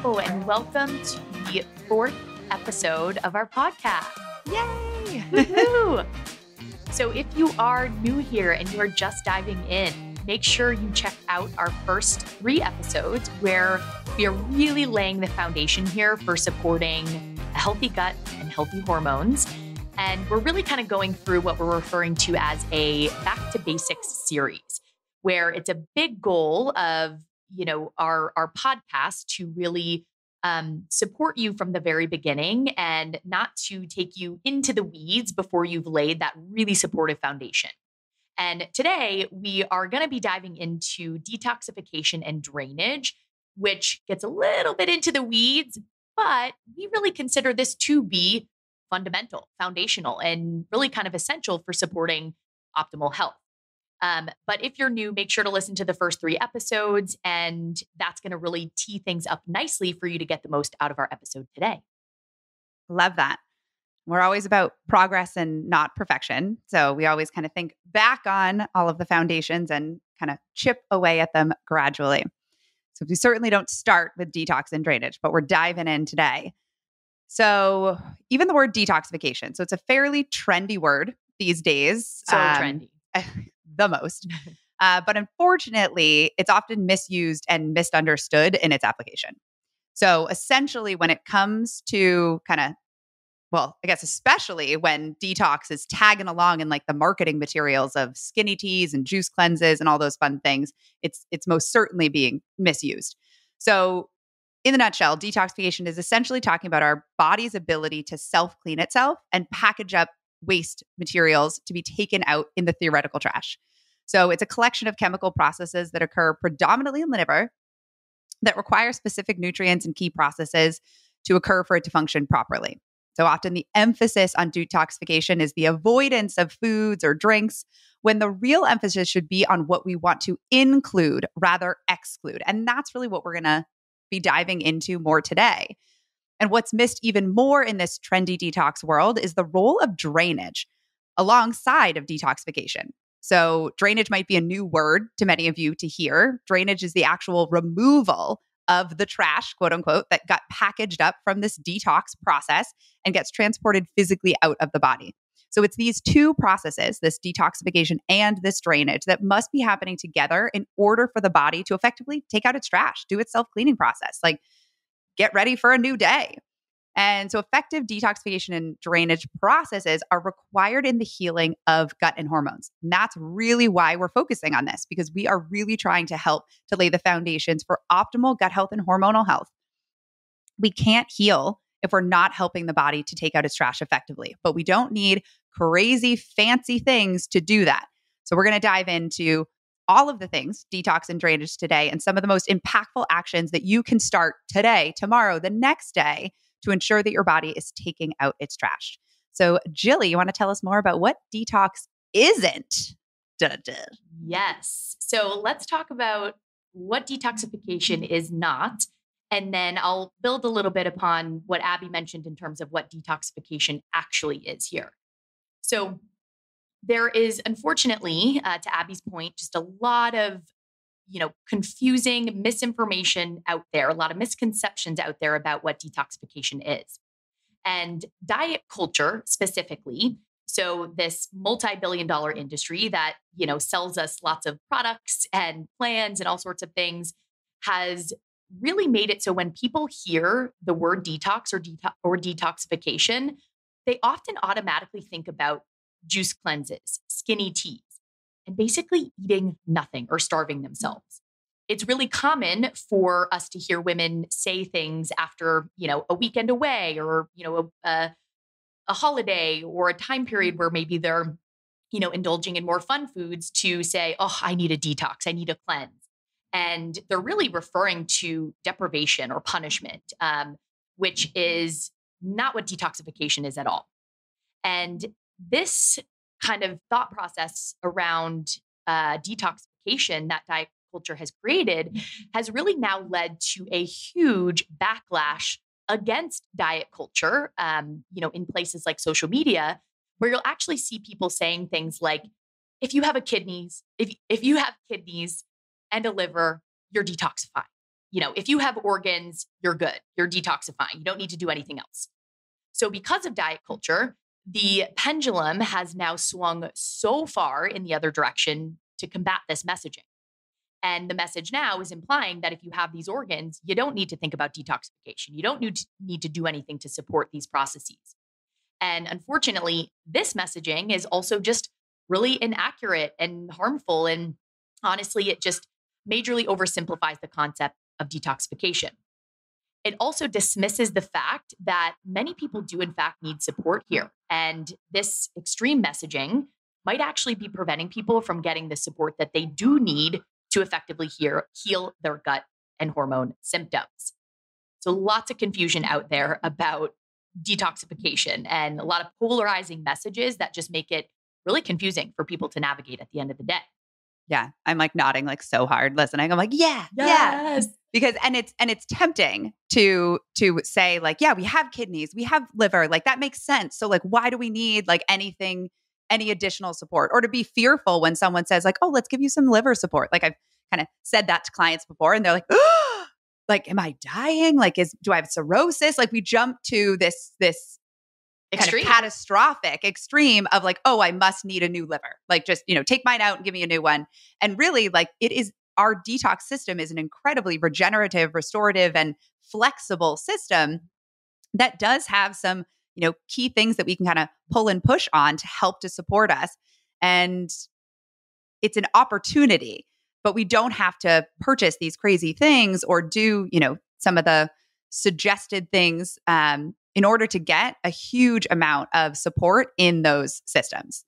Hello, and welcome to the fourth episode of our podcast. Yay! Woohoo! So if you are new here and you are just diving in, make sure you check out our first 3 episodes where we are really laying the foundation here for supporting a healthy gut and healthy hormones. And we're really kind of going through what we're referring to as a back to basics series, where it's a big goal of our podcast to really support you from the very beginning and not to take you into the weeds before you've laid that really supportive foundation. And today we are going to be diving into detoxification and drainage, which gets a little bit into the weeds, but we really consider this to be fundamental, foundational, and really kind of essential for supporting optimal health. But if you're new, make sure to listen to the first 3 episodes, and that's going to really tee things up nicely for you to get the most out of our episode today. Love that. We're always about progress and not perfection. So we always kind of think back on all of the foundations and kind of chip away at them gradually. So we certainly don't start with detox and drainage, but we're diving in today. So even the word detoxification. So it's a fairly trendy word these days. So trendy. The most. But unfortunately, it's often misused and misunderstood in its application. So essentially, when it comes to especially when detox is tagging along in like the marketing materials of skinny teas and juice cleanses and all those fun things, it's most certainly being misused. So in the nutshell, detoxification is essentially talking about our body's ability to self-clean itself and package up waste materials to be taken out in the theoretical trash. So it's a collection of chemical processes that occur predominantly in the liver that require specific nutrients and key processes to occur for it to function properly. So often the emphasis on detoxification is the avoidance of foods or drinks, when the real emphasis should be on what we want to include rather exclude. And that's really what we're going to be diving into more today. And what's missed even more in this trendy detox world is the role of drainage alongside of detoxification. So drainage might be a new word to many of you to hear. Drainage is the actual removal of the trash, quote unquote, that got packaged up from this detox process and gets transported physically out of the body. So it's these 2 processes, this detoxification and this drainage, that must be happening together in order for the body to effectively take out its trash, do its self-cleaning process. Like, get ready for a new day. And so effective detoxification and drainage processes are required in the healing of gut and hormones. And that's really why we're focusing on this, because we are really trying to help to lay the foundations for optimal gut health and hormonal health. We can't heal if we're not helping the body to take out its trash effectively, but we don't need crazy fancy things to do that. So we're going to dive into all of the things, detox and drainage today, and some of the most impactful actions that you can start today, tomorrow, the next day to ensure that your body is taking out its trash. So Jilly, you want to tell us more about what detox isn't? Yes. So let's talk about what detoxification is not. And then I'll build a little bit upon what Abby mentioned in terms of what detoxification actually is here. So there is, unfortunately, to Abby's point, just a lot of, confusing misinformation out there, a lot of misconceptions out there about what detoxification is. And diet culture specifically, so this multi-billion-dollar industry that, sells us lots of products and plans and all sorts of things, has really made it so when people hear the word detox or detoxification, they often automatically think about juice cleanses, skinny teas, and basically eating nothing or starving themselves. It's really common for us to hear women say things after, a weekend away or, a holiday or a time period where maybe they're, indulging in more fun foods to say, oh, I need a detox, I need a cleanse. And they're really referring to deprivation or punishment, which is not what detoxification is at all. And this kind of thought process around detoxification that diet culture has created has really now led to a huge backlash against diet culture, in places like social media, where you'll actually see people saying things like, if you have kidneys and a liver, you're detoxifying. if you have organs, you're good. You're detoxifying. You don't need to do anything else. So because of diet culture, the pendulum has now swung so far in the other direction to combat this messaging. And the message now is implying that if you have these organs, you don't need to think about detoxification. You don't need to do anything to support these processes. And unfortunately, this messaging is also just really inaccurate and harmful. And honestly, it just majorly oversimplifies the concept of detoxification. It also dismisses the fact that many people do, in fact, need support here. And this extreme messaging might actually be preventing people from getting the support that they do need to effectively heal their gut and hormone symptoms. So lots of confusion out there about detoxification and a lot of polarizing messages that just make it really confusing for people to navigate at the end of the day. Yeah. I'm like nodding like so hard listening. I'm like, yeah. Yes. Because it's tempting to say like, yeah, we have kidneys, we have liver, like that makes sense. So like, why do we need like any additional support, or to be fearful when someone says like, oh, let's give you some liver support. Like I've kind of said that to clients before and they're like, oh, like, am I dying? Like, do I have cirrhosis? Like we jump to this kind of catastrophic extreme of like, oh, I must need a new liver. Like just, take mine out and give me a new one. And really like our detox system is an incredibly regenerative, restorative, and flexible system that does have some, key things that we can kind of pull and push on to help to support us. And it's an opportunity, but we don't have to purchase these crazy things or do, some of the suggested things in order to get a huge amount of support in those systems.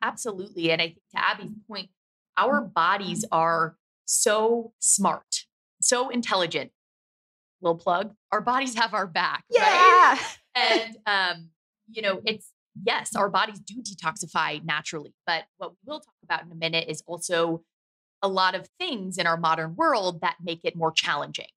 Absolutely. And I think to Abby's point, our bodies are so smart, so intelligent. Little plug, our bodies have our back. Yeah. Right? And, yes, our bodies do detoxify naturally. But what we will talk about in a minute is also a lot of things in our modern world that make it more challenging,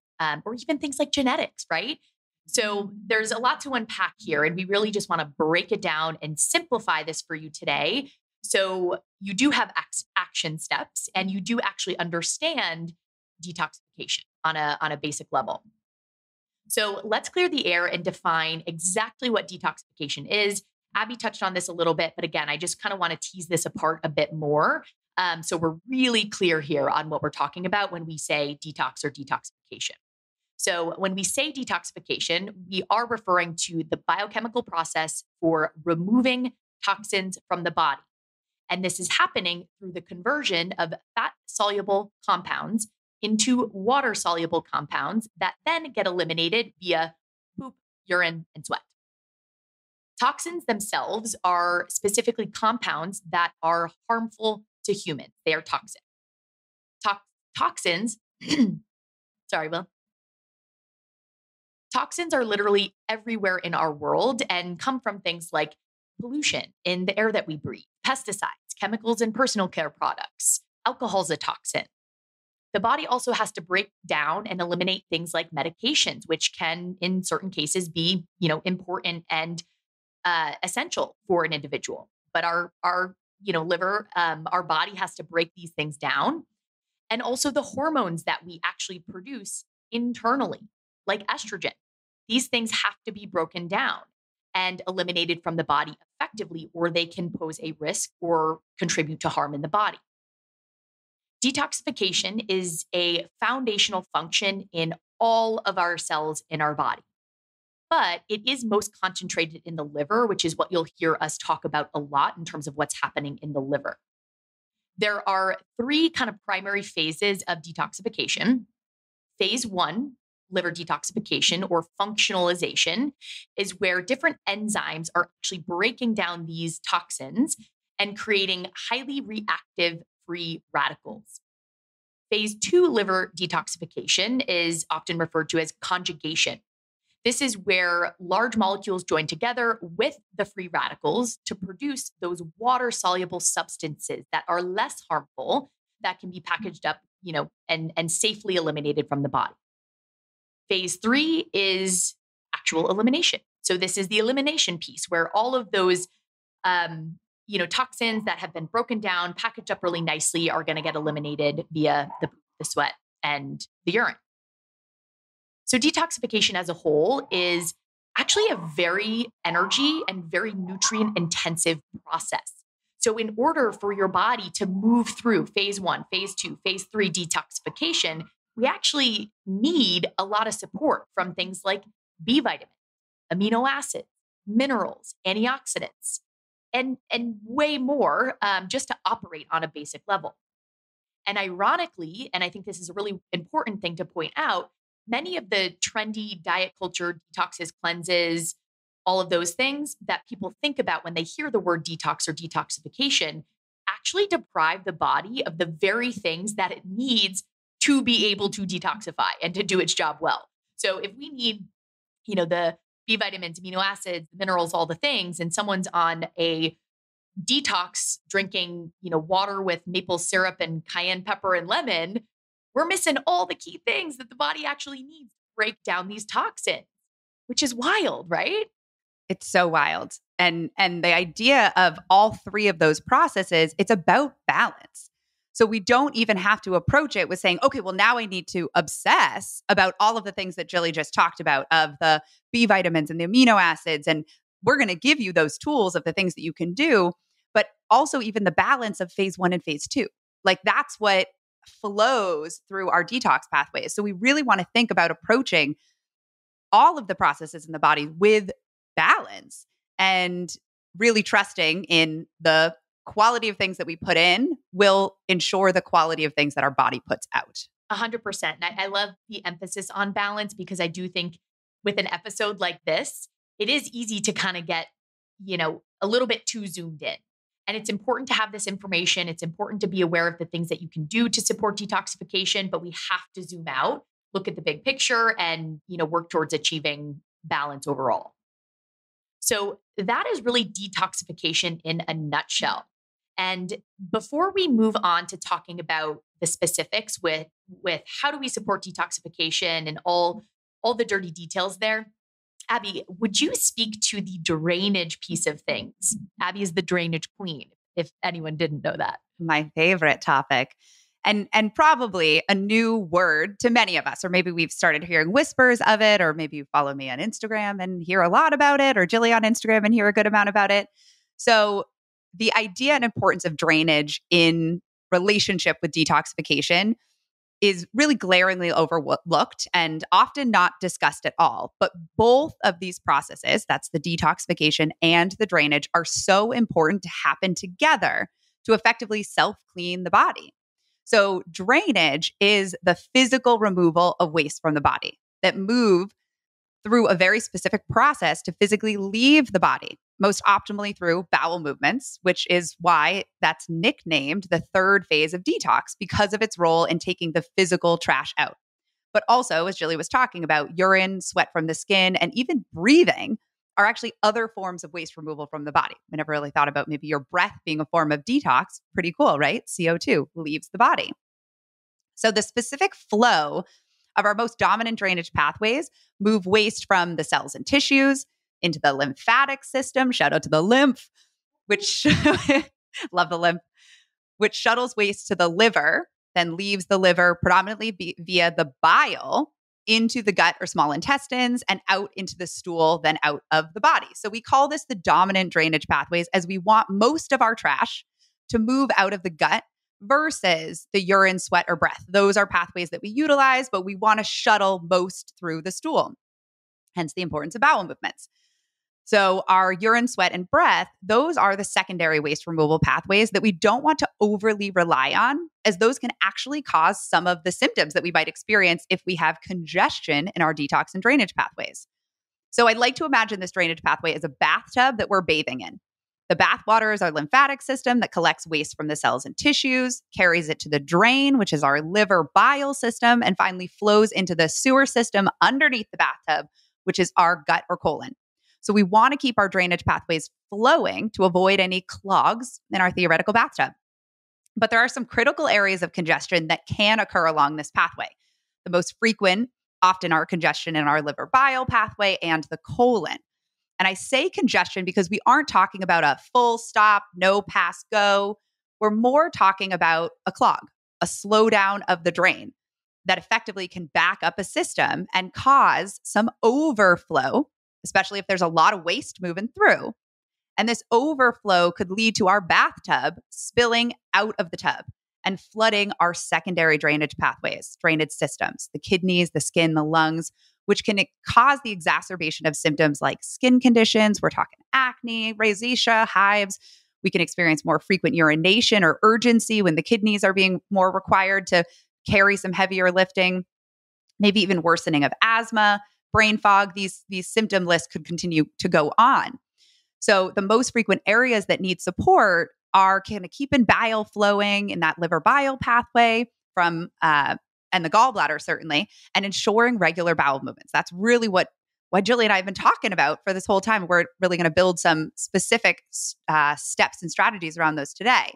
or even things like genetics, right? So there's a lot to unpack here, and we really just want to break it down and simplify this for you today. So you do have action steps, and you do actually understand detoxification on a basic level. So let's clear the air and define exactly what detoxification is. Abby touched on this a little bit, but again, I just kind of want to tease this apart a bit more. So we're really clear here on what we're talking about when we say detox or detoxification. So when we say detoxification, we are referring to the biochemical process for removing toxins from the body. And this is happening through the conversion of fat-soluble compounds into water-soluble compounds that then get eliminated via poop, urine, and sweat. Toxins themselves are specifically compounds that are harmful to humans. They are toxic. Toxins, sorry, Will. Toxins are literally everywhere in our world and come from things like pollution in the air that we breathe, pesticides, chemicals in personal care products. Alcohol's a toxin. The body also has to break down and eliminate things like medications, which can, in certain cases, be, important and essential for an individual. But our liver, our body has to break these things down. And also the hormones that we actually produce internally, like estrogen. These things have to be broken down and eliminated from the body effectively, or they can pose a risk or contribute to harm in the body. Detoxification is a foundational function in all of our cells in our body. But it is most concentrated in the liver, which is what you'll hear us talk about a lot in terms of what's happening in the liver. There are 3 kind of primary phases of detoxification. Phase 1, liver detoxification or functionalization, is where different enzymes are actually breaking down these toxins and creating highly reactive free radicals. Phase 2 liver detoxification is often referred to as conjugation. This is where large molecules join together with the free radicals to produce those water-soluble substances that are less harmful, that can be packaged up, and safely eliminated from the body. Phase 3 is actual elimination. So this is the elimination piece where all of those toxins that have been broken down, packaged up really nicely, are going to get eliminated via the sweat and the urine. So detoxification as a whole is actually a very energy and very nutrient intensive process. So in order for your body to move through phase 1, phase 2, phase 3 detoxification, we actually need a lot of support from things like B vitamins, amino acids, minerals, antioxidants, and way more, just to operate on a basic level. And ironically, and I think this is a really important thing to point out, many of the trendy diet culture detoxes, cleanses, all of those things that people think about when they hear the word detox or detoxification actually deprive the body of the very things that it needs to be able to detoxify and to do its job well. So if we need, the B vitamins, amino acids, minerals, all the things, and someone's on a detox drinking, water with maple syrup and cayenne pepper and lemon, we're missing all the key things that the body actually needs to break down these toxins, which is wild, right? It's so wild. And the idea of all three of those processes, it's about balance. So we don't even have to approach it with saying, okay, well, now I need to obsess about all of the things that Jilly just talked about of the B vitamins and the amino acids. And we're going to give you those tools of the things that you can do, but also even the balance of phase 1 and phase 2. Like that's what flows through our detox pathways. So we really want to think about approaching all of the processes in the body with balance and really trusting in the quality of things that we put in will ensure the quality of things that our body puts out. 100%. And I love the emphasis on balance because I do think with an episode like this, it is easy to kind of get, a little bit too zoomed in. And it's important to have this information. It's important to be aware of the things that you can do to support detoxification, but we have to zoom out, look at the big picture and, work towards achieving balance overall. So that is really detoxification in a nutshell. And before we move on to talking about the specifics with how do we support detoxification and all the dirty details there, Abby, would you speak to the drainage piece of things? Abby is the drainage queen, if anyone didn't know that. My favorite topic. And probably a new word to many of us, or maybe we've started hearing whispers of it, or maybe you follow me on Instagram and hear a lot about it, or Jillian on Instagram and hear a good amount about it. So the idea and importance of drainage in relationship with detoxification is really glaringly overlooked and often not discussed at all. But both of these processes, that's the detoxification and the drainage, are so important to happen together to effectively self-clean the body. So drainage is the physical removal of waste from the body that move through a very specific process to physically leave the body, most optimally through bowel movements, which is why that's nicknamed the third phase of detox because of its role in taking the physical trash out. But also, as Jilly was talking about, urine, sweat from the skin, and even breathing are actually other forms of waste removal from the body. I never really thought about maybe your breath being a form of detox. Pretty cool, right? CO2 leaves the body. So the specific flow of our most dominant drainage pathways move waste from the cells and tissues into the lymphatic system. Shout out to the lymph, which love the lymph, which shuttles waste to the liver, then leaves the liver predominantly via the bile into the gut or small intestines and out into the stool, then out of the body. So we call this the dominant drainage pathways as we want most of our trash to move out of the gut versus the urine, sweat, or breath. Those are pathways that we utilize, but we want to shuttle most through the stool. Hence the importance of bowel movements. So our urine, sweat, and breath, those are the secondary waste removal pathways that we don't want to overly rely on, as those can actually cause some of the symptoms that we might experience if we have congestion in our detox and drainage pathways. So I'd like to imagine this drainage pathway as a bathtub that we're bathing in. The bath water is our lymphatic system that collects waste from the cells and tissues, carries it to the drain, which is our liver bile system, and finally flows into the sewer system underneath the bathtub, which is our gut or colon. So we want to keep our drainage pathways flowing to avoid any clogs in our theoretical bathtub. But there are some critical areas of congestion that can occur along this pathway. The most frequent often are congestion in our liver bile pathway and the colon. And I say congestion because we aren't talking about a full stop, no pass go. We're more talking about a clog, a slowdown of the drain. that effectively can back up a system and cause some overflow, especially if there's a lot of waste moving through. And this overflow could lead to our bathtub spilling out of the tub and flooding our secondary drainage pathways, drainage systems, the kidneys, the skin, the lungs, which can cause the exacerbation of symptoms like skin conditions. We're talking acne, rosacea, hives. We can experience more frequent urination or urgency when the kidneys are being more required to carry some heavier lifting, maybe even worsening of asthma, brain fog. These symptom lists could continue to go on. So the most frequent areas that need support are kind of keeping bile flowing in that liver bile pathway from and the gallbladder certainly, and ensuring regular bowel movements. That's really what Jillian and I have been talking about for this whole time. We're really going to build some specific steps and strategies around those today.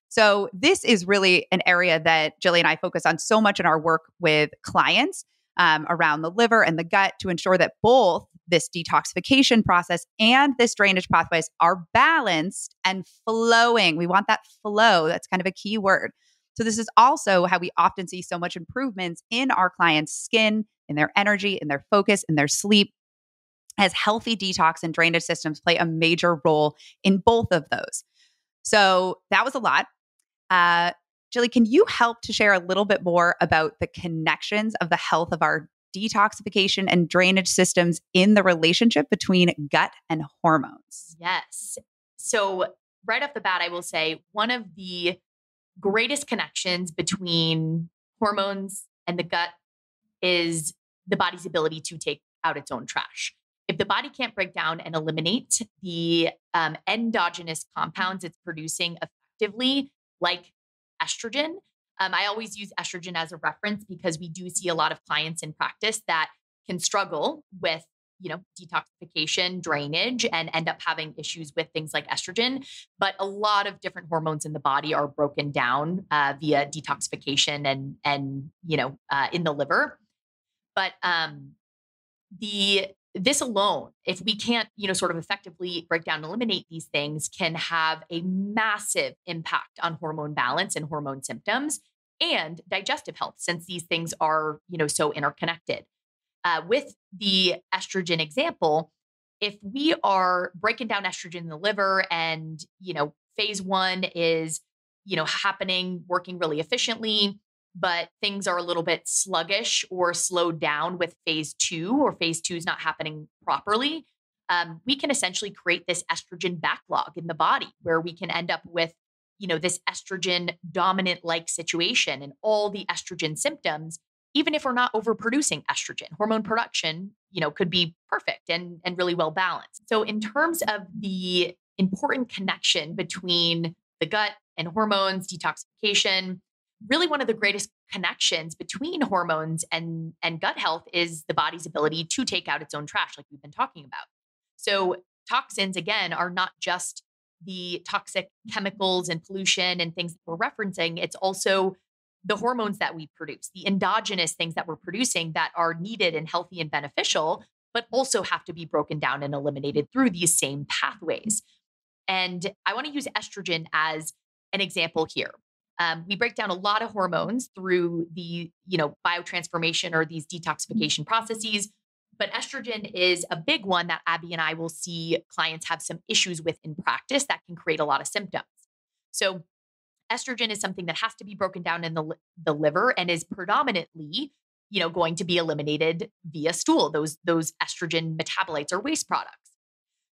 So this is really an area that Jillian and I focus on so much in our work with clients around the liver and the gut to ensure that both this detoxification process and this drainage pathways are balanced and flowing. We want that flow. That's kind of a key word. So this is also how we often see so much improvements in our clients' skin, in their energy, in their focus, in their sleep, as healthy detox and drainage systems play a major role in both of those. So that was a lot. Jilly, can you help to share a little bit more about the connections of the health of our detoxification and drainage systems in the relationship between gut and hormones? Yes. So right off the bat, I will say one of the greatest connections between hormones and the gut is the body's ability to take out its own trash. If the body can't break down and eliminate the endogenous compounds it's producing effectively, like estrogen, I always use estrogen as a reference because we do see a lot of clients in practice that can struggle with, detoxification, drainage, and end up having issues with things like estrogen. But a lot of different hormones in the body are broken down via detoxification and in the liver. But this alone, if we can't, sort of effectively break down and eliminate these things, can have a massive impact on hormone balance and hormone symptoms and digestive health, since these things are, so interconnected. With the estrogen example, if we are breaking down estrogen in the liver and, phase one is, happening, working really efficiently, but things are a little bit sluggish or slowed down with phase two, or phase two is not happening properly, we can essentially create this estrogen backlog in the body where we can end up with, this estrogen dominant like situation and all the estrogen symptoms, even if we're not overproducing estrogen. Hormone production, could be perfect and really well balanced. So in terms of the important connection between the gut and hormones, detoxification, really one of the greatest connections between hormones and gut health is the body's ability to take out its own trash, like we've been talking about. So toxins, again, are not just the toxic chemicals and pollution and things that we're referencing. It's also the hormones that we produce, the endogenous things that we're producing that are needed and healthy and beneficial, but also have to be broken down and eliminated through these same pathways. And I want to use estrogen as an example here. We break down a lot of hormones through the, biotransformation or these detoxification processes, but estrogen is a big one that Abby and I will see clients have some issues with in practice that can create a lot of symptoms. So estrogen is something that has to be broken down in the liver and is predominantly, going to be eliminated via stool, those estrogen metabolites or waste products.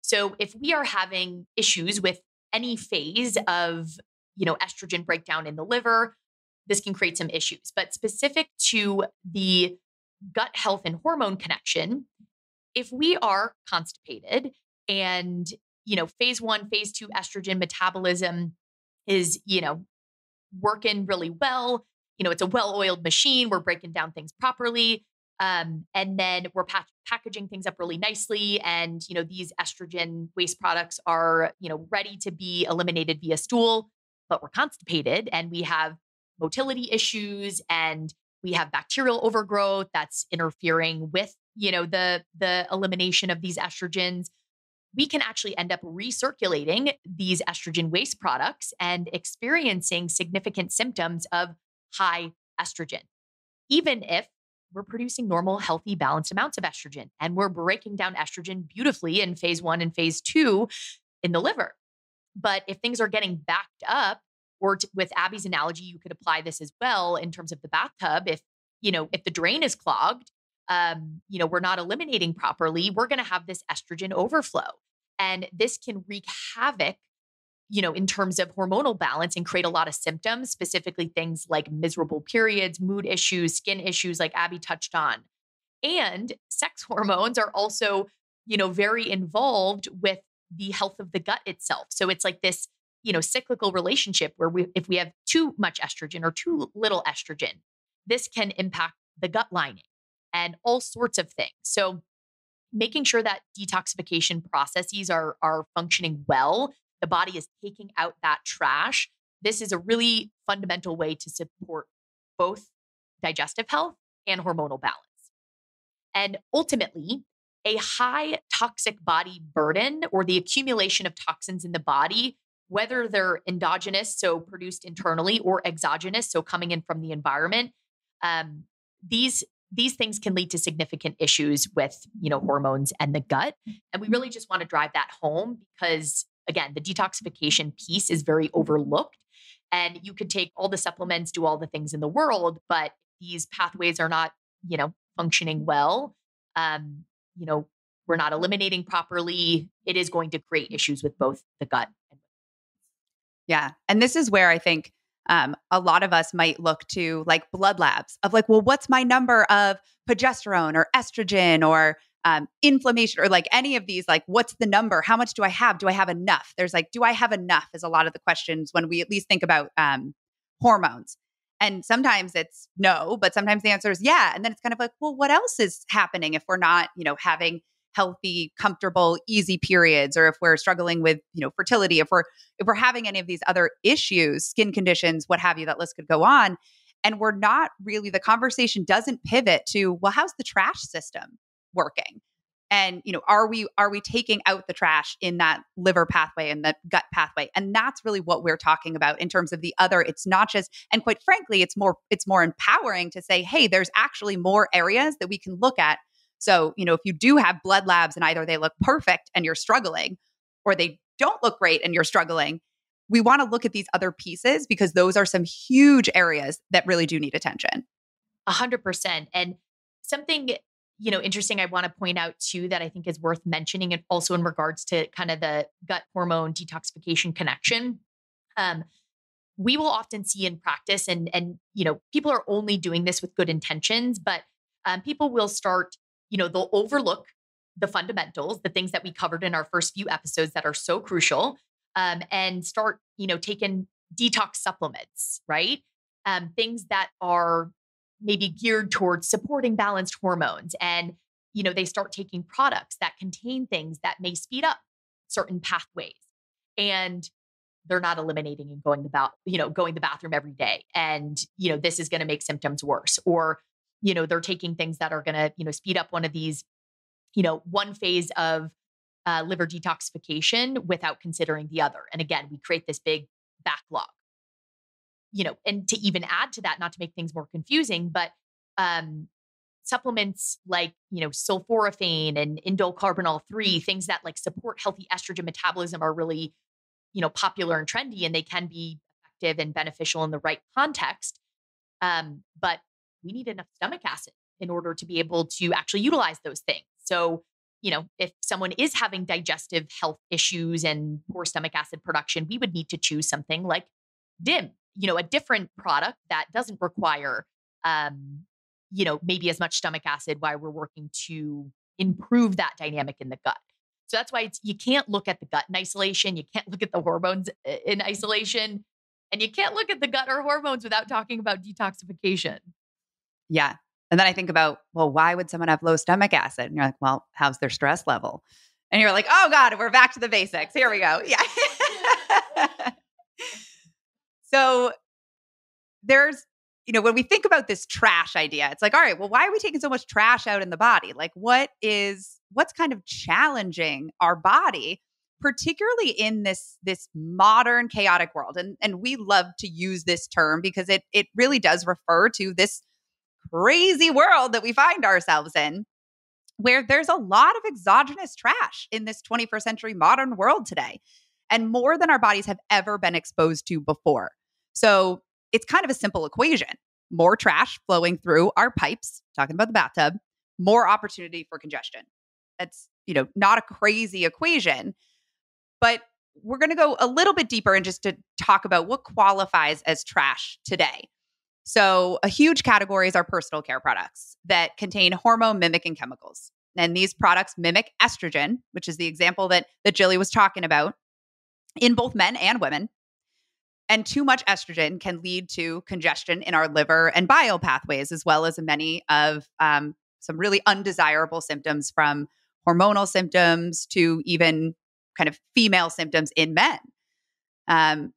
So if we are having issues with any phase of, estrogen breakdown in the liver, this can create some issues. But specific to the gut health and hormone connection, if we are constipated and, phase one, phase two estrogen metabolism is, working really well, it's a well-oiled machine, we're breaking down things properly, and then we're packaging things up really nicely. And, these estrogen waste products are, ready to be eliminated via stool, but we're constipated and we have motility issues and we have bacterial overgrowth that's interfering with, the elimination of these estrogens. We can actually end up recirculating these estrogen waste products and experiencing significant symptoms of high estrogen. even if we're producing normal, healthy, balanced amounts of estrogen. And we're breaking down estrogen beautifully in phase 1 and phase 2 in the liver. But if things are getting backed up, or with Abby's analogy, you could apply this as well in terms of the bathtub. If the drain is clogged, we're not eliminating properly, we're going to have this estrogen overflow. And this can wreak havoc, in terms of hormonal balance and create a lot of symptoms, specifically things like miserable periods, mood issues, skin issues, like Abby touched on. And sex hormones are also, very involved with the health of the gut itself. So it's like this, cyclical relationship where if we have too much estrogen or too little estrogen, this can impact the gut lining and all sorts of things. So making sure that detoxification processes are functioning well, the body is taking out that trash. This is a really fundamental way to support both digestive health and hormonal balance. And ultimately, a high toxic body burden, or the accumulation of toxins in the body, whether they're endogenous, so produced internally, or exogenous, so coming in from the environment, these things can lead to significant issues with, hormones and the gut. And we really just want to drive that home because, again, the detoxification piece is very overlooked. And you could take all the supplements, do all the things in the world, but these pathways are not, functioning well. We're not eliminating properly. It is going to create issues with both the gut and yeah. And this is where I think a lot of us might look to like blood labs of like, well, what's my number of progesterone or estrogen or inflammation or like any of these, like, what's the number? How much do I have? Do I have enough? There's like, do I have enough is a lot of the questions when we at least think about hormones. And sometimes it's no, but sometimes the answer is yeah. And then it's kind of like, well, what else is happening if we're not, having healthy, comfortable, easy periods, or if we're struggling with, fertility, if we're having any of these other issues, skin conditions, what have you, that list could go on. And we're not really, the conversation doesn't pivot to, well, how's the trash system working? And, are we taking out the trash in that liver pathway and the gut pathway? And that's really what we're talking about in terms of the other. It's not just, and quite frankly, it's more empowering to say, hey, there's actually more areas that we can look at. So, if you do have blood labs and either they look perfect and you're struggling, or they don't look great and you're struggling, we want to look at these other pieces because those are some huge areas that really do need attention. 100%. And something, interesting I want to point out too, that I think is worth mentioning, and also in regards to kind of the gut hormone detoxification connection. We will often see in practice and people are only doing this with good intentions, but people will start, they'll overlook the fundamentals, the things that we covered in our first few episodes that are so crucial, and start, taking detox supplements, right? Things that are maybe geared towards supporting balanced hormones. And, they start taking products that contain things that may speed up certain pathways. And they're not eliminating and going the bathroom every day. And, this is going to make symptoms worse. Or, they're taking things that are going to, speed up one of these, one phase of liver detoxification without considering the other. And again, we create this big backlog. And to even add to that, not to make things more confusing, but supplements like, sulforaphane and indole carbinol 3, things that like support healthy estrogen metabolism are really, popular and trendy, and they can be effective and beneficial in the right context. But we need enough stomach acid in order to be able to actually utilize those things. So, if someone is having digestive health issues and poor stomach acid production, we would need to choose something like DIM, a different product that doesn't require, maybe as much stomach acid while we're working to improve that dynamic in the gut. So that's why you can't look at the gut in isolation. You can't look at the hormones in isolation, and you can't look at the gut or hormones without talking about detoxification. Yeah. And then I think about, well, why would someone have low stomach acid? And you're like, well, how's their stress level? And you're like, oh God, we're back to the basics. Here we go. Yeah. So there's, when we think about this trash idea, it's like, all right, well, why are we taking so much trash out in the body? Like what's kind of challenging our body, particularly in this modern chaotic world? And we love to use this term because it really does refer to this crazy world that we find ourselves in, where there's a lot of exogenous trash in this 21st century modern world today, and more than our bodies have ever been exposed to before. So it's kind of a simple equation. More trash flowing through our pipes, talking about the bathtub, more opportunity for congestion. That's, not a crazy equation, but we're going to go a little bit deeper and just to talk about what qualifies as trash today. So a huge category is our personal care products that contain hormone mimicking chemicals. And these products mimic estrogen, which is the example that Jilly was talking about, in both men and women. And too much estrogen can lead to congestion in our liver and bile pathways, as well as many of some really undesirable symptoms, from hormonal symptoms to even kind of female symptoms in men.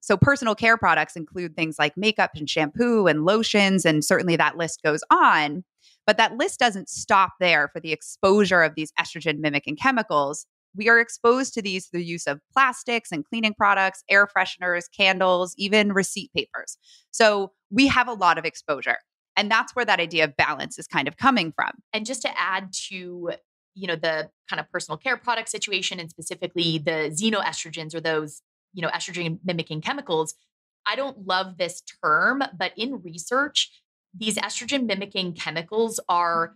So personal care products include things like makeup and shampoo and lotions, and certainly that list goes on. But that list doesn't stop there for the exposure of these estrogen mimicking chemicals. We are exposed to these through the use of plastics and cleaning products, air fresheners, candles, even receipt papers. So we have a lot of exposure. And that's where that idea of balance is kind of coming from. And just to add to, the kind of personal care product situation, and specifically the xenoestrogens, or those, estrogen mimicking chemicals, I don't love this term, but in research, these estrogen mimicking chemicals are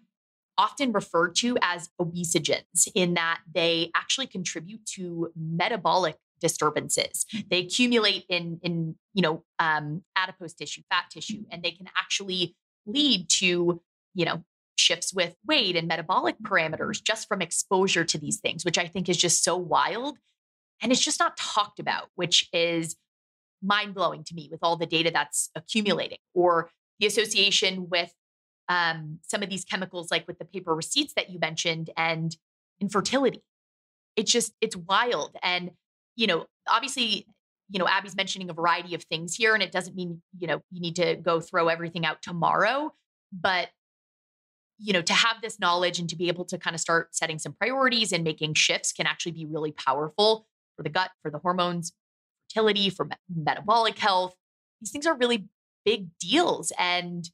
often referred to as obesogens, in that they actually contribute to metabolic disturbances. They accumulate in adipose tissue, fat tissue, and they can actually lead to, shifts with weight and metabolic parameters just from exposure to these things, which I think is just so wild. And it's just not talked about, which is mind-blowing to me with all the data that's accumulating, or the association with some of these chemicals, like with the paper receipts that you mentioned, and infertility. It's wild. And, obviously, Abby's mentioning a variety of things here, and it doesn't mean, you need to go throw everything out tomorrow, but, to have this knowledge and to be able to kind of start setting some priorities and making shifts can actually be really powerful for the gut, for the hormones, fertility, for metabolic health. These things are really big deals, and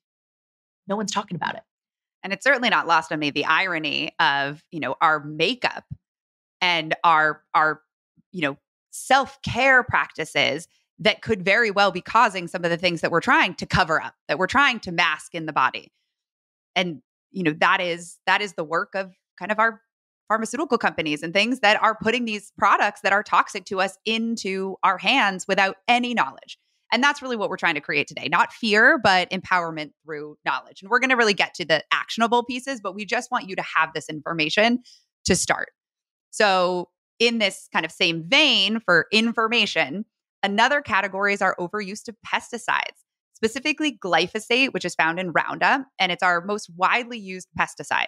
no one's talking about it. And it's certainly not lost on me the irony of, our makeup and our self-care practices that could very well be causing some of the things that we're trying to cover up, that we're trying to mask in the body. And, that is the work of kind of our pharmaceutical companies and things that are putting these products that are toxic to us into our hands without any knowledge. And that's really what we're trying to create today. Not fear, but empowerment through knowledge. And we're going to really get to the actionable pieces, but we just want you to have this information to start. So in this kind of same vein for information, another category is our overuse of pesticides, specifically glyphosate, which is found in Roundup, and it's our most widely used pesticide.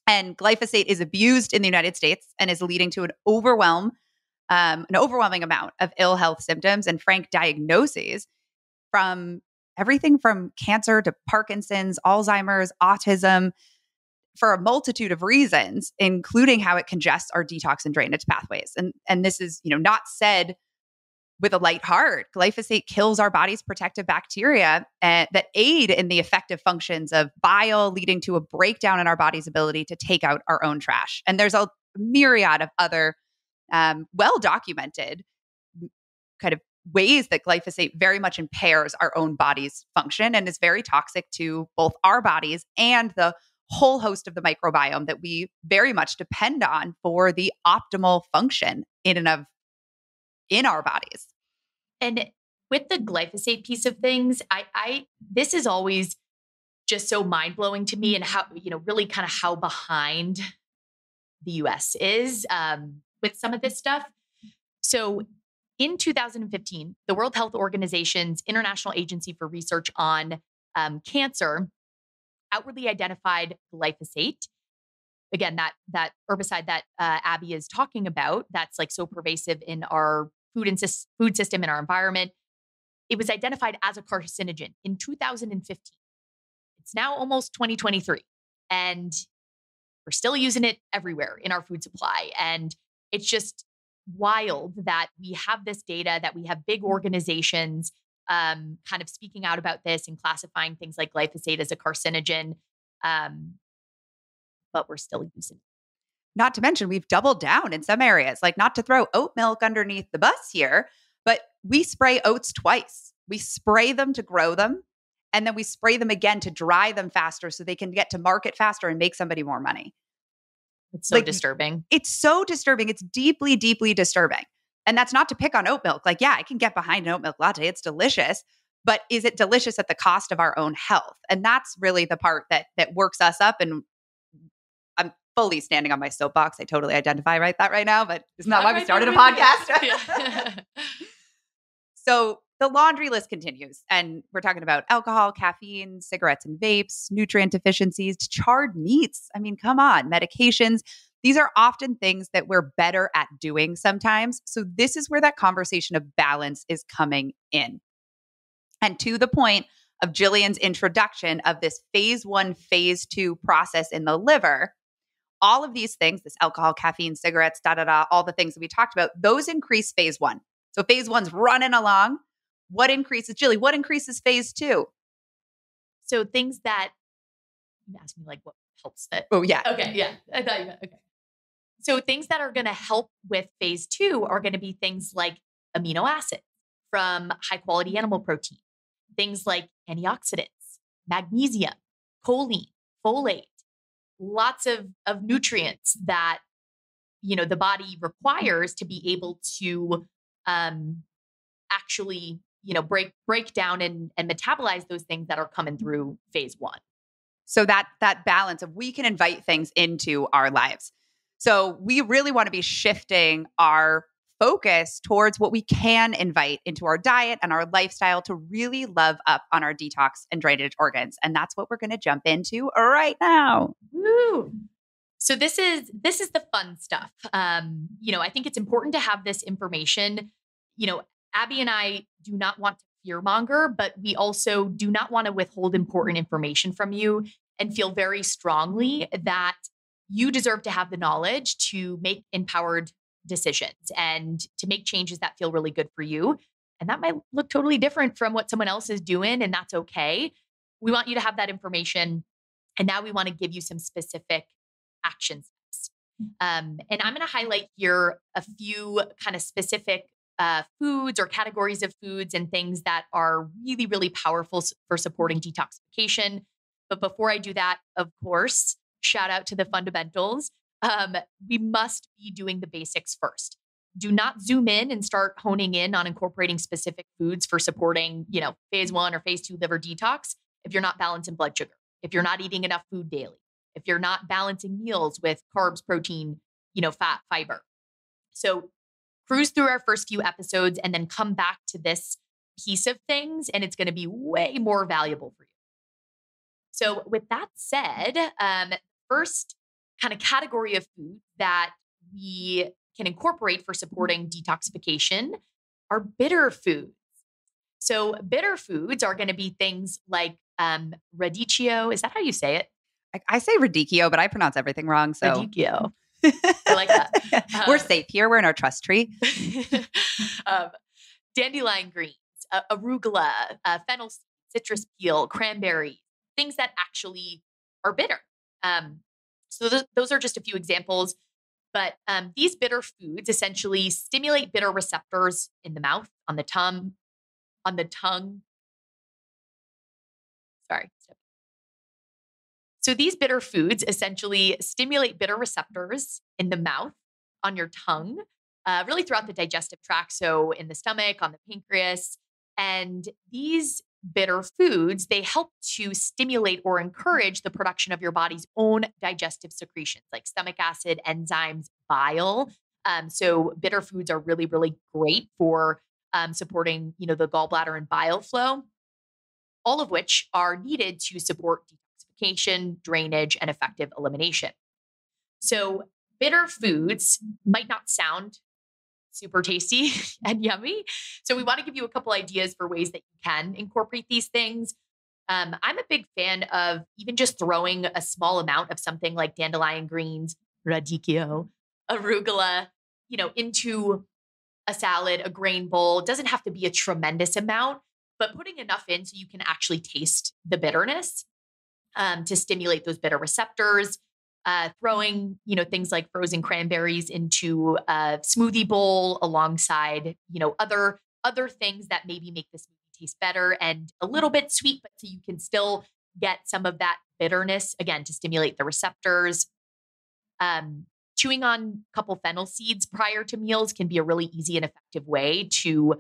And glyphosate is abused in the United States and is leading to an overwhelming amount of ill health symptoms and frank diagnoses, from everything from cancer to Parkinson's, Alzheimer's, autism, for a multitude of reasons, including how it congests our detox and drainage pathways. And this is, not said with a light heart. Glyphosate kills our body's protective bacteria that aid in the effective functions of bile, leading to a breakdown in our body's ability to take out our own trash. And there's a myriad of other well-documented kind of ways that glyphosate very much impairs our own body's function and is very toxic to both our bodies and the whole host of the microbiome that we very much depend on for the optimal function in our bodies. And with the glyphosate piece of things, this is always just so mind-blowing to me, and how, really kind of how behind the US is with some of this stuff. So in 2015, the World Health Organization's International Agency for Research on Cancer outwardly identified glyphosate. Again, that herbicide that Abby is talking about, that's like so pervasive in our food system, in our environment. It was identified as a carcinogen in 2015. It's now almost 2023, and we're still using it everywhere in our food supply. And it's just wild that we have this data, that we have big organizations kind of speaking out about this and classifying things like glyphosate as a carcinogen. But we're still using it. Not to mention, we've doubled down in some areas, like not to throw oat milk underneath the bus here, but we spray oats twice. We spray them to grow them, and then we spray them again to dry them faster so they can get to market faster and make somebody more money. It's so disturbing. It's so disturbing. It's deeply, deeply disturbing. And that's not to pick on oat milk. Like, yeah, I can get behind an oat milk latte. It's delicious. But is it delicious at the cost of our own health? And that's really the part that works us up. And I'm fully standing on my soapbox. I totally identify that right now, but it's not why we started a podcast. Yeah. So the laundry list continues. And we're talking about alcohol, caffeine, cigarettes and vapes, nutrient deficiencies, charred meats. I mean, come on, medications. These are often things that we're better at doing sometimes. So this is where that conversation of balance is coming in. And to the point of Jillian's introduction of this phase 1, phase 2 process in the liver, all of these things, this alcohol, caffeine, cigarettes, all the things that we talked about, those increase phase 1. So phase 1's running along. What increases, Jilly, what increases phase 2? So things that, you asked me like what helps that. Oh, yeah. Okay, yeah. I thought you meant, okay. So things that are going to help with phase 2 are going to be things like amino acids from high quality animal protein, things like antioxidants, magnesium, choline, folate, lots of nutrients that, the body requires to be able to actually, break down and metabolize those things that are coming through phase 1. So that balance of we can invite things into our lives. So we really want to be shifting our focus towards what we can invite into our diet and our lifestyle to really love up on our detox and drainage organs. And that's what we're going to jump into right now. Woo! So this is the fun stuff. I think it's important to have this information. Abby and I do not want to fearmonger, but we also do not want to withhold important information from you and feel very strongly that you deserve to have the knowledge to make empowered decisions and to make changes that feel really good for you. And that might look totally different from what someone else is doing, and that's okay. We want you to have that information. And now we want to give you some specific action steps. And I'm going to highlight here a few kind of specific foods or categories of foods and things that are really, really powerful for supporting detoxification. But before I do that, of course, shout out to the fundamentals. We must be doing the basics first. Do not zoom in and start honing in on incorporating specific foods for supporting, phase 1 or phase 2 liver detox if you're not balancing blood sugar, if you're not eating enough food daily, if you're not balancing meals with carbs, protein, fat, fiber. So cruise through our first few episodes and then come back to this piece of things, and it's going to be way more valuable for you. So with that said, first kind of category of food that we can incorporate for supporting detoxification are bitter foods. So bitter foods are going to be things like radicchio. Is that how you say it? I say radicchio, but I pronounce everything wrong. So radicchio. I like that. We're safe here. We're in our trust tree. Dandelion greens, arugula, fennel seed, citrus peel, cranberry, things that actually are bitter. So those are just a few examples. But these bitter foods essentially stimulate bitter receptors in the mouth, on the tongue. Sorry. So these bitter foods essentially stimulate bitter receptors in the mouth, on your tongue, really throughout the digestive tract. So in the stomach, on the pancreas. And these bitter foods, they help to stimulate or encourage the production of your body's own digestive secretions like stomach acid, enzymes, bile. So bitter foods are really, really great for supporting, the gallbladder and bile flow, all of which are needed to support detoxification, drainage, and effective elimination. So bitter foods might not sound super tasty and yummy. So we want to give you a couple ideas for ways that you can incorporate these things. I'm a big fan of even just throwing a small amount of something like dandelion greens, radicchio, arugula, into a salad, a grain bowl. It doesn't have to be a tremendous amount, but putting enough in so you can actually taste the bitterness to stimulate those bitter receptors. Throwing, things like frozen cranberries into a smoothie bowl alongside, other things that maybe make the smoothie taste better and a little bit sweet, but so you can still get some of that bitterness again to stimulate the receptors. Chewing on a couple fennel seeds prior to meals can be a really easy and effective way to,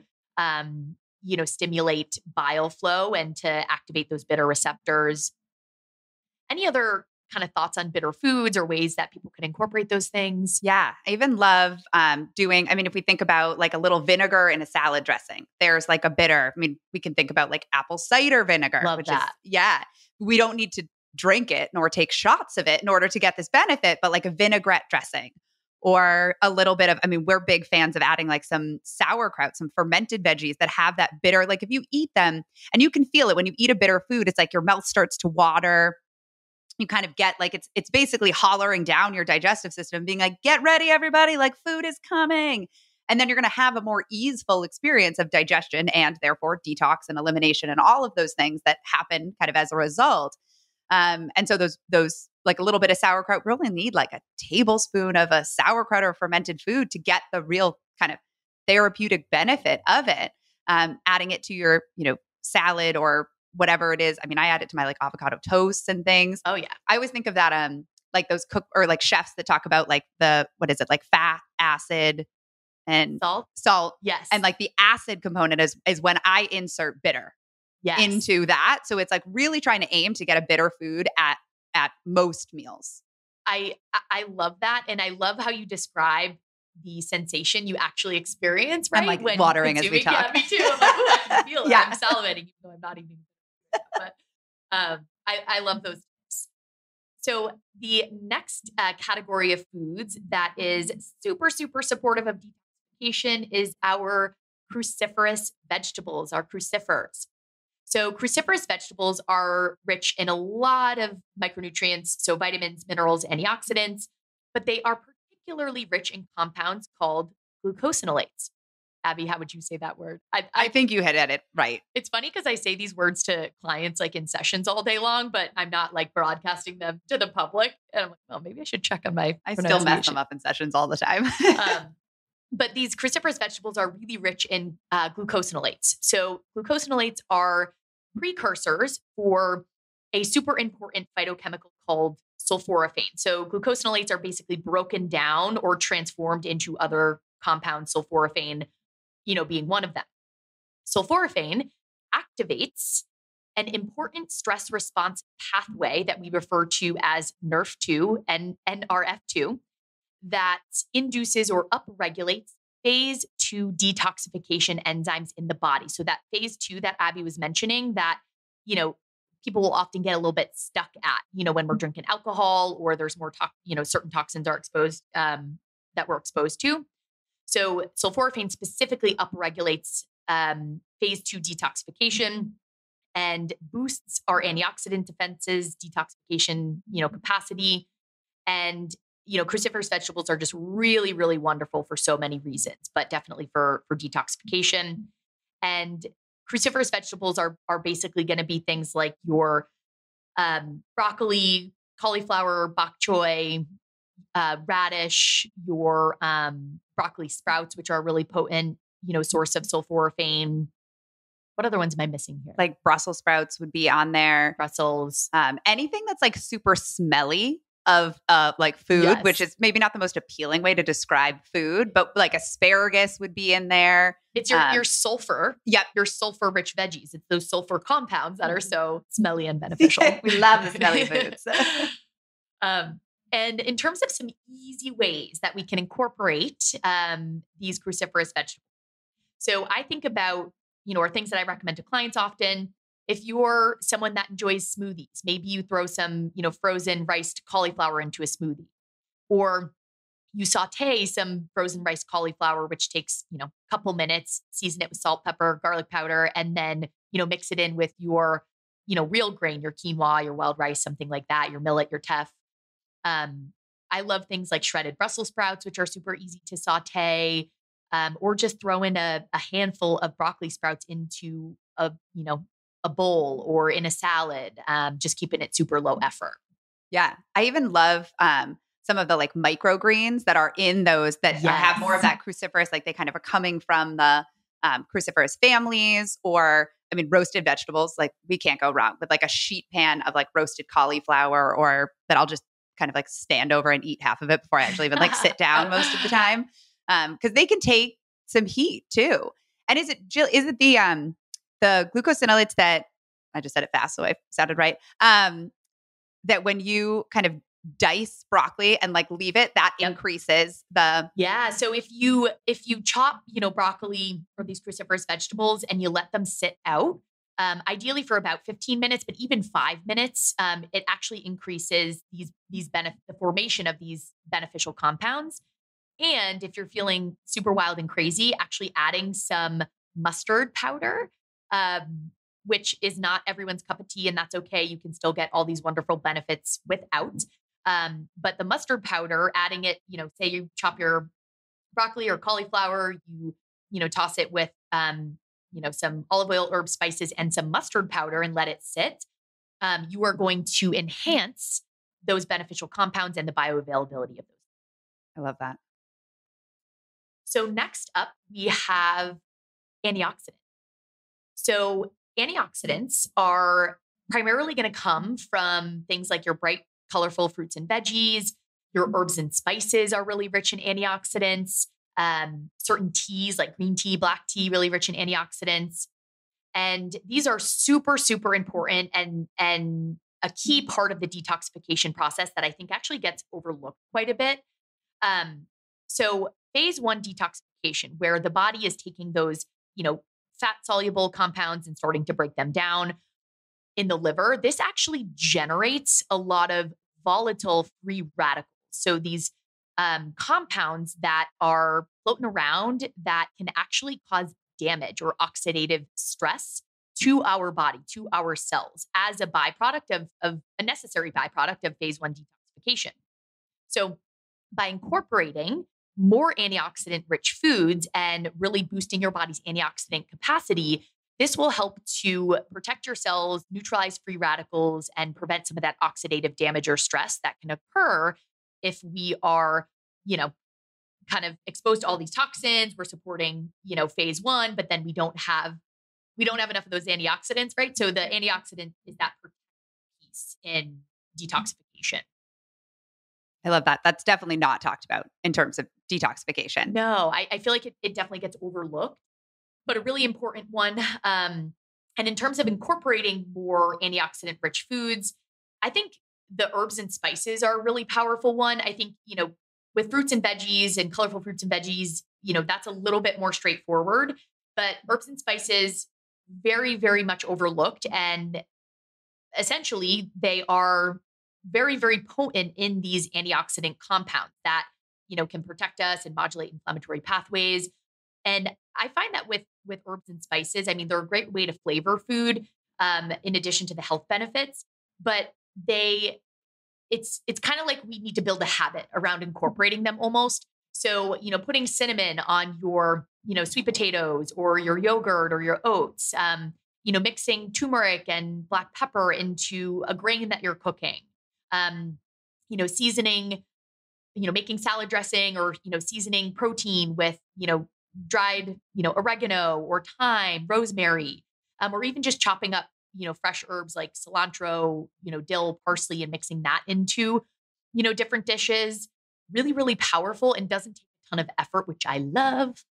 stimulate bile flow and to activate those bitter receptors. Any other kind of thoughts on bitter foods or ways that people can incorporate those things? Yeah. I even love if we think about like a little vinegar in a salad dressing, there's like a bitter. I mean, we can think about like apple cider vinegar. Love that. We don't need to drink it nor take shots of it in order to get this benefit, but like a vinaigrette dressing or a little bit of, we're big fans of adding like some sauerkraut, some fermented veggies that have that bitter, like if you eat them and you can feel it when you eat a bitter food, it's like your mouth starts to water. You kind of get like, it's basically hollering down your digestive system, being like, get ready, everybody, like food is coming. And then you're going to have a more easeful experience of digestion and therefore detox and elimination and all of those things that happen kind of as a result. And so those like a little bit of sauerkraut, we only need like a tablespoon of a sauerkraut or fermented food to get the real kind of therapeutic benefit of it. Adding it to your, salad or whatever it is. I add it to my like avocado toasts and things. Oh yeah. I always think of that, like those cook or like chefs that talk about like like fat, acid, and salt. Yes. And like the acid component is when I insert bitter into that. So it's like really trying to aim to get a bitter food at most meals. I love that. And I love how you describe the sensation you actually experience, right? I'm like when watering as we talk. Yeah, me too. I'm like, oh, I can feel it. Yeah. I'm salivating, even though I'm not eating. But I love those tips. So the next category of foods that is super, super supportive of detoxification is our cruciferous vegetables, our crucifers. So cruciferous vegetables are rich in a lot of micronutrients, so vitamins, minerals, antioxidants, but they are particularly rich in compounds called glucosinolates. Abby, how would you say that word? I think you had it right. It's funny because I say these words to clients like in sessions all day long, but I'm not like broadcasting them to the public. And I'm like, well, maybe I should check on my I still mess them up in sessions all the time. But these cruciferous vegetables are really rich in glucosinolates. So glucosinolates are precursors for a super important phytochemical called sulforaphane. So glucosinolates are basically broken down or transformed into other compounds, sulforaphane, being one of them. Sulforaphane activates an important stress response pathway that we refer to as NRF2 and NRF2 that induces or upregulates phase 2 detoxification enzymes in the body. So that phase 2 that Abby was mentioning that, people will often get a little bit stuck at, when we're drinking alcohol or there's more, certain toxins are exposed, that we're exposed to. So sulforaphane specifically upregulates phase 2 detoxification and boosts our antioxidant defenses, detoxification, capacity. And, cruciferous vegetables are just really, really wonderful for so many reasons, but definitely for detoxification. And cruciferous vegetables are basically going to be things like your broccoli, cauliflower, bok choy, radish, your broccoli sprouts, which are a really potent, source of sulforaphane. What other ones am I missing here? Like Brussels sprouts would be on there. Brussels. Anything that's like super smelly of like food, Yes. which is maybe not the most appealing way to describe food, but like asparagus would be in there. It's your sulfur. Yep. Your sulfur rich veggies. It's those sulfur compounds that are so smelly and beneficial. We love the smelly foods. And in terms of some easy ways that we can incorporate these cruciferous vegetables. So I think about, or things that I recommend to clients often. If you're someone that enjoys smoothies, maybe you throw some, frozen riced cauliflower into a smoothie, or you saute some frozen riced cauliflower, which takes, a couple minutes, season it with salt, pepper, garlic powder, and then, mix it in with your, real grain, your quinoa, your wild rice, something like that, your millet, your teff. I love things like shredded Brussels sprouts, which are super easy to saute, or just throw in a handful of broccoli sprouts into a bowl or in a salad, just keeping it super low effort. Yeah. I even love some of the like microgreens that are in those that have more of that cruciferous, like they kind of are coming from the cruciferous families, or I mean, roasted vegetables. Like we can't go wrong with like a sheet pan of like roasted cauliflower, or that I'll just kind of like stand over and eat half of it before I actually even like sit down most of the time. Cause they can take some heat too. And is it the glucosinolates that I just said it fast, so I sounded right. That when you kind of dice broccoli and like leave it, that increases the So if you chop, broccoli or these cruciferous vegetables and you let them sit out, ideally for about 15 minutes, but even 5 minutes, it actually increases the formation of these beneficial compounds. And if you're feeling super wild and crazy, actually adding some mustard powder, which is not everyone's cup of tea, and that's okay. You can still get all these wonderful benefits without. But the mustard powder, adding it, say you chop your broccoli or cauliflower, you toss it with, some olive oil, herbs, spices, and some mustard powder and let it sit. You are going to enhance those beneficial compounds and the bioavailability of those. I love that. So next up, we have antioxidants. So antioxidants are primarily going to come from things like your bright, colorful fruits and veggies. Your herbs and spices are really rich in antioxidants. Certain teas like green tea, black tea, really rich in antioxidants. And these are super, super important and a key part of the detoxification process that I think actually gets overlooked quite a bit. So phase 1 detoxification, where the body is taking those, fat soluble compounds and starting to break them down in the liver, this actually generates a lot of volatile free radicals. So these compounds that are floating around that can actually cause damage or oxidative stress to our body, to our cells, as a byproduct of a necessary byproduct of phase 1 detoxification. So by incorporating more antioxidant rich foods and really boosting your body's antioxidant capacity, this will help to protect your cells, neutralize free radicals, and prevent some of that oxidative damage or stress that can occur if we are, kind of exposed to all these toxins. We're supporting, phase 1, but then we don't have enough of those antioxidants, right? So the antioxidant is that piece in detoxification. I love that. That's definitely not talked about in terms of detoxification. No, I feel like it definitely gets overlooked, but a really important one. And in terms of incorporating more antioxidant rich foods, I think the herbs and spices are a really powerful one. I think, with fruits and veggies and colorful fruits and veggies, that's a little bit more straightforward, but herbs and spices, very, very much overlooked. And essentially they are very, very potent in these antioxidant compounds that, can protect us and modulate inflammatory pathways. And I find that with herbs and spices, I mean, they're a great way to flavor food, in addition to the health benefits, but it's kind of like we need to build a habit around incorporating them almost. So, putting cinnamon on your, sweet potatoes or your yogurt or your oats, mixing turmeric and black pepper into a grain that you're cooking, seasoning, making salad dressing or, seasoning protein with, dried, oregano or thyme, rosemary, or even just chopping up, fresh herbs like cilantro, dill, parsley, and mixing that into, different dishes. Really, really powerful and doesn't take a ton of effort, which I love.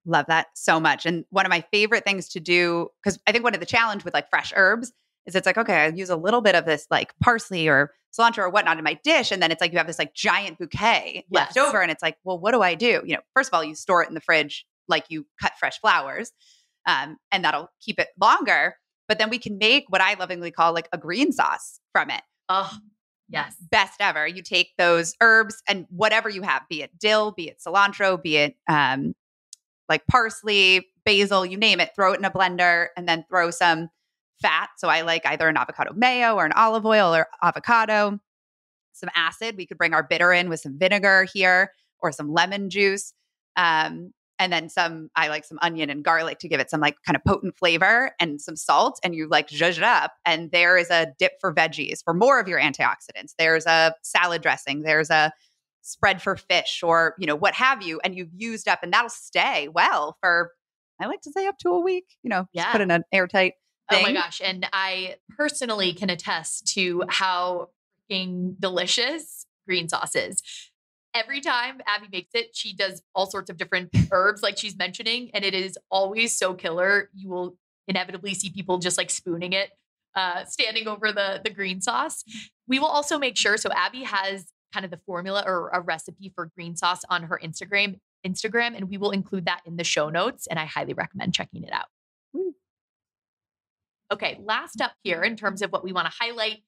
Love that so much. And one of my favorite things to do, because I think one of the challenge with like fresh herbs is it's like, okay, I use a little bit of this like parsley or cilantro or whatnot in my dish. And then it's like you have this like giant bouquet left over. And it's like, well, what do I do? First of all, you store it in the fridge like you cut fresh flowers, and that'll keep it longer. But then we can make what I lovingly call like a green sauce from it. Oh, yes. Best ever. You take those herbs and whatever you have, be it dill, be it cilantro, be it like parsley, basil, you name it, throw it in a blender and then throw some fat. So I like either an avocado mayo or an olive oil or avocado, some acid. We could bring our bitter in with some vinegar here or some lemon juice. and then I like some onion and garlic to give it some like kind of potent flavor and some salt, and you like zhuzh it up. And there is a dip for veggies for more of your antioxidants. There's a salad dressing. There's a spread for fish or, what have you. And you've used up, and that'll stay well for, I like to say up to a week, just put in an airtight thing. Oh my gosh. And I personally can attest to how freaking delicious green sauce is. Every time Abby makes it, she does all sorts of different herbs like she's mentioning, and it is always so killer. You will inevitably see people just like spooning it, standing over the green sauce. We will also make sure, so Abby has kind of the formula or a recipe for green sauce on her Instagram, and we will include that in the show notes, and I highly recommend checking it out. Okay, last up here in terms of what we want to highlight,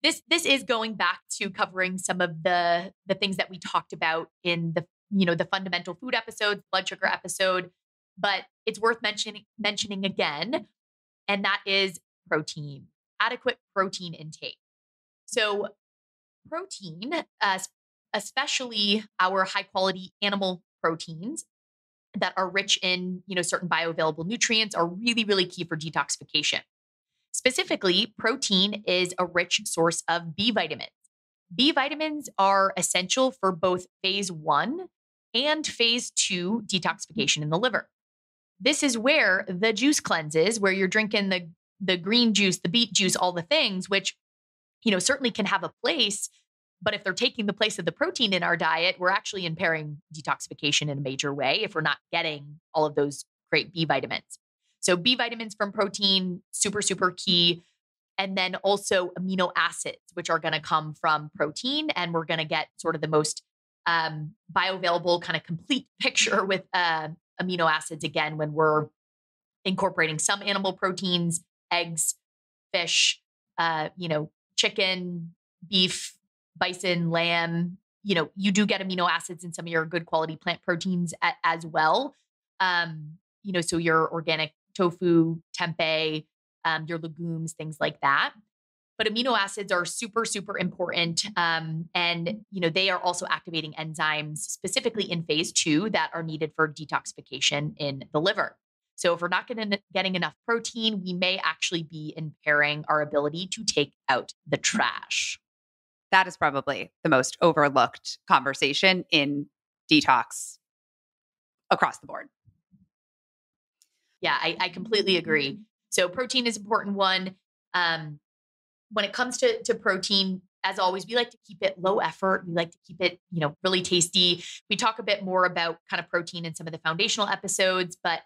this is going back to covering some of the things that we talked about in the fundamental food episodes, blood sugar episode, but it's worth mentioning again, and that is protein, adequate protein intake. So protein, especially our high quality animal proteins that are rich in, certain bioavailable nutrients, are really, really key for detoxification. Specifically, protein is a rich source of B vitamins. B vitamins are essential for both phase 1 and phase 2 detoxification in the liver. This is where the juice cleanses, where you're drinking the green juice, the beet juice, all the things, which, certainly can have a place. But if they're taking the place of the protein in our diet, we're actually impairing detoxification in a major way if we're not getting all of those great B vitamins. So B vitamins from protein, super, super key. And then also amino acids, which are going to come from protein. And we're going to get sort of the most bioavailable kind of complete picture with amino acids, again, when we're incorporating some animal proteins, eggs, fish, chicken, beef, bison, lamb. You do get amino acids in some of your good quality plant proteins as well. So your organic tofu, tempeh, your legumes, things like that. But amino acids are super, super important. And, they are also activating enzymes specifically in phase 2 that are needed for detoxification in the liver. So if we're not getting enough protein, we may actually be impairing our ability to take out the trash. That is probably the most overlooked conversation in detox across the board. Yeah, I completely agree. So protein is an important one. When it comes to protein, as always, we like to keep it low effort. We like to keep it, really tasty. We talk a bit more about kind of protein in some of the foundational episodes, but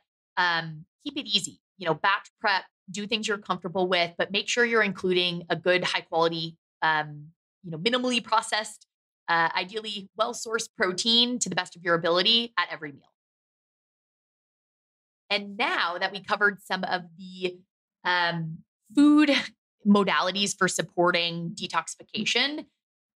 keep it easy. Batch prep, do things you're comfortable with, but make sure you're including a good, high quality, minimally processed, ideally well-sourced protein to the best of your ability at every meal. And now that we covered some of the food modalities for supporting detoxification,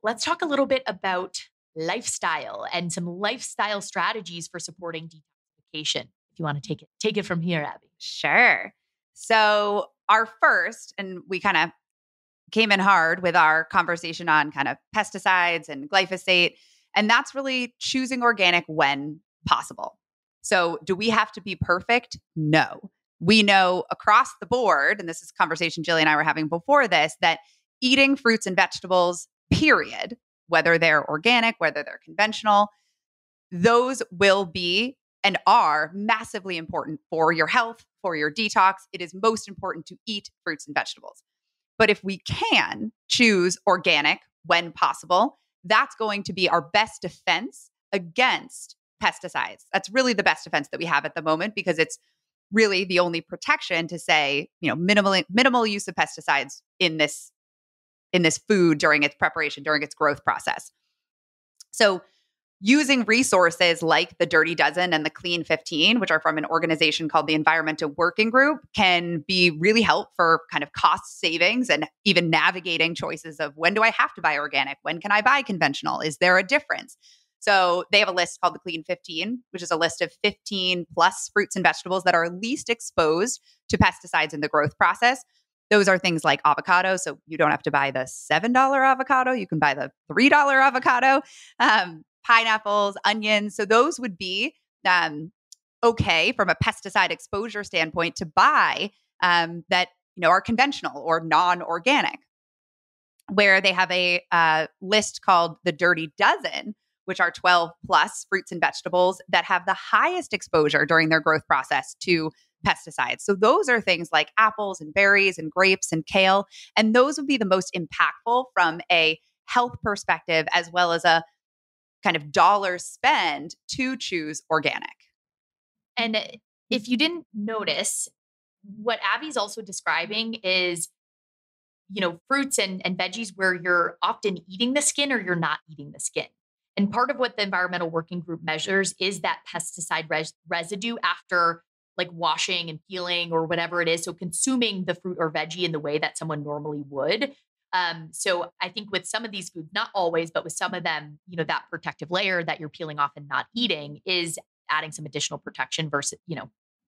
let's talk a little bit about lifestyle and some lifestyle strategies for supporting detoxification. If you want to take it from here, Abby. Sure. So our first, and we kind of came in hard with our conversation on kind of pesticides and glyphosate, and that's really choosing organic when possible. So do we have to be perfect? No. We know across the board, and this is a conversation Jillian and I were having before this, that eating fruits and vegetables, period, whether they're organic, whether they're conventional, those will be and are massively important for your health, for your detox. It is most important to eat fruits and vegetables. But if we can choose organic when possible, that's going to be our best defense against pesticides. That's really the best defense that we have at the moment, because it's really the only protection to say, minimal use of pesticides in this food during its preparation, during its growth process. So using resources like the Dirty Dozen and the Clean 15, which are from an organization called the Environmental Working Group, can be really helpful for kind of cost savings and even navigating choices of when do I have to buy organic? When can I buy conventional? Is there a difference? So they have a list called the Clean 15, which is a list of 15 plus fruits and vegetables that are least exposed to pesticides in the growth process. Those are things like avocado. So you don't have to buy the $7 avocado. You can buy the $3 avocado. Pineapples, onions. So those would be okay from a pesticide exposure standpoint to buy that are conventional or non-organic, where they have a list called the Dirty Dozen, which are 12 plus fruits and vegetables that have the highest exposure during their growth process to pesticides. So those are things like apples and berries and grapes and kale. And those would be the most impactful from a health perspective, as well as a kind of dollar spend to choose organic. And if you didn't notice, what Abby's also describing is, fruits and veggies where you're often eating the skin or you're not eating the skin. And part of what the environmental working group measures is that pesticide residue after like washing and peeling or whatever it is. So consuming the fruit or veggie in the way that someone normally would. So I think with some of these foods, not always, but with some of them, that protective layer that you're peeling off and not eating is adding some additional protection versus,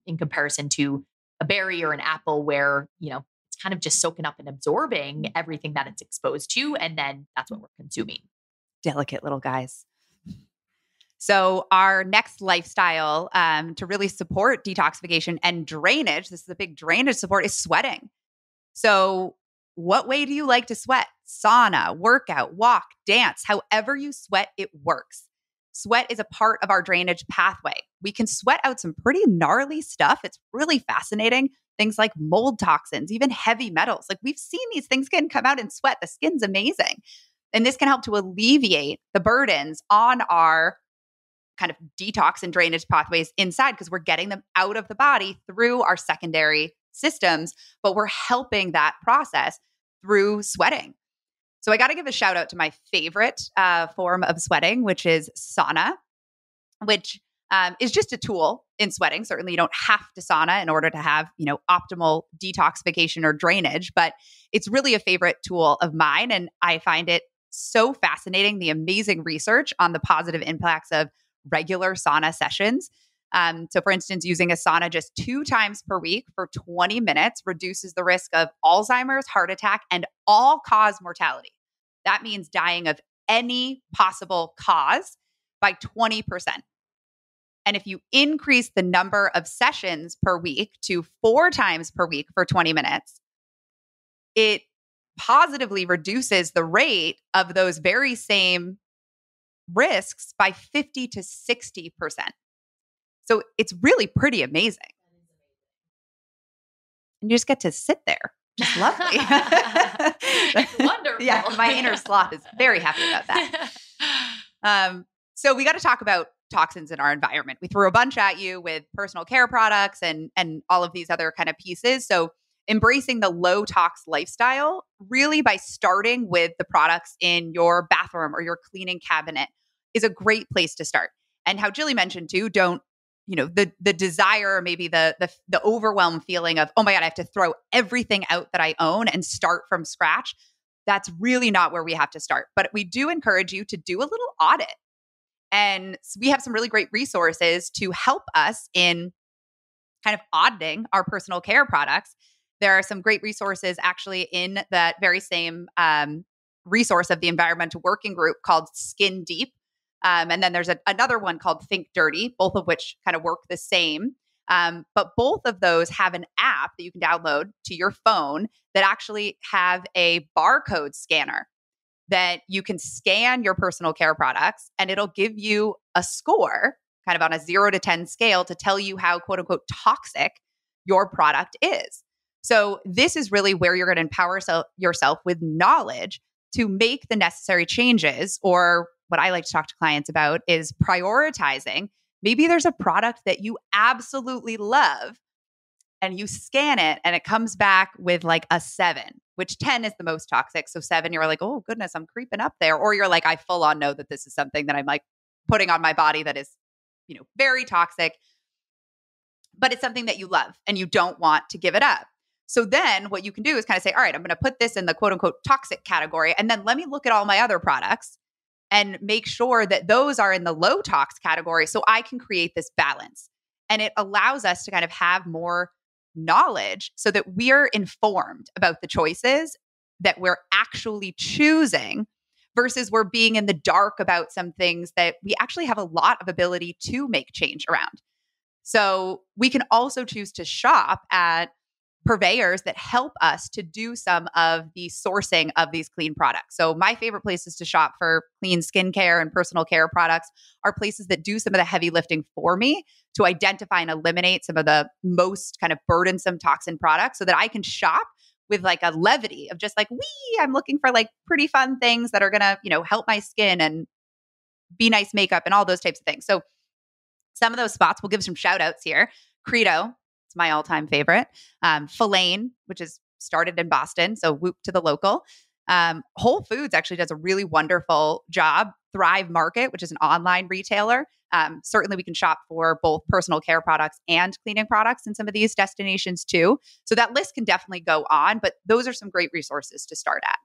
in comparison to a berry or an apple where, it's kind of just soaking up and absorbing everything that it's exposed to. And then that's what we're consuming. Delicate little guys. So our next lifestyle to really support detoxification and drainage, this is a big drainage support, is sweating. So what way do you like to sweat? Sauna, workout, walk, dance, however you sweat, it works. Sweat is a part of our drainage pathway. We can sweat out some pretty gnarly stuff. It's really fascinating. Things like mold toxins, even heavy metals. Like we've seen these things can come out in sweat. The skin's amazing. And this can help to alleviate the burdens on our kind of detox and drainage pathways inside because we're getting them out of the body through our secondary systems, but we're helping that process through sweating. So I got to give a shout out to my favorite form of sweating, which is sauna, which is just a tool in sweating. Certainly you don't have to sauna in order to have, optimal detoxification or drainage, but it's really a favorite tool of mine. And I find it so fascinating, the amazing research on the positive impacts of regular sauna sessions. So for instance, using a sauna just 2 times per week for 20 minutes reduces the risk of Alzheimer's, heart attack, and all-cause mortality. That means dying of any possible cause by 20%. And if you increase the number of sessions per week to 4 times per week for 20 minutes, it positively reduces the rate of those very same risks by 50 to 60%. So it's really pretty amazing. And you just get to sit there. Just lovely. Wonderful. Yeah, my inner sloth is very happy about that. So we got to talk about toxins in our environment. We threw a bunch at you with personal care products and all of these other kind of pieces. So embracing the low tox lifestyle, really by starting with the products in your bathroom or your cleaning cabinet, is a great place to start. And how Jillian mentioned too, don't, the desire, maybe the overwhelm feeling of, oh my God, I have to throw everything out that I own and start from scratch. That's really not where we have to start. But we do encourage you to do a little audit. And we have some really great resources to help us in kind of auditing our personal care products. There are some great resources actually in that very same resource of the environmental working group called Skin Deep. And then there's another one called Think Dirty, both of which kind of work the same. But both of those have an app that you can download to your phone that actually have a barcode scanner that you can scan your personal care products and it'll give you a score kind of on a 0 to 10 scale to tell you how quote unquote toxic your product is. So this is really where you're going to empower yourself with knowledge to make the necessary changes, or what I like to talk to clients about is prioritizing. Maybe there's a product that you absolutely love and you scan it and it comes back with like a 7, which 10 is the most toxic. So 7, you're like, oh goodness, I'm creeping up there. Or you're like, I full on know that this is something that I'm like putting on my body that is, very toxic, but it's something that you love and you don't want to give it up. So then what you can do is kind of say, all right, I'm going to put this in the quote unquote toxic category. And then let me look at all my other products and make sure that those are in the low tox category so I can create this balance. And it allows us to kind of have more knowledge so that we're informed about the choices that we're actually choosing versus we're being in the dark about some things that we actually have a lot of ability to make change around. So we can also choose to shop at purveyors that help us to do some of the sourcing of these clean products. So my favorite places to shop for clean skincare and personal care products are places that do some of the heavy lifting for me to identify and eliminate some of the most kind of burdensome toxin products so that I can shop with like a levity of just like, I'm looking for like pretty fun things that are going to, help my skin and be nice makeup and all those types of things. So some of those spots, we'll give some shout outs here. Credo, it's my all-time favorite. Filane, which is started in Boston, so whoop to the local. Whole Foods actually does a really wonderful job. Thrive Market, which is an online retailer. Certainly we can shop for both personal care products and cleaning products in some of these destinations too. So that list can definitely go on, but those are some great resources to start at.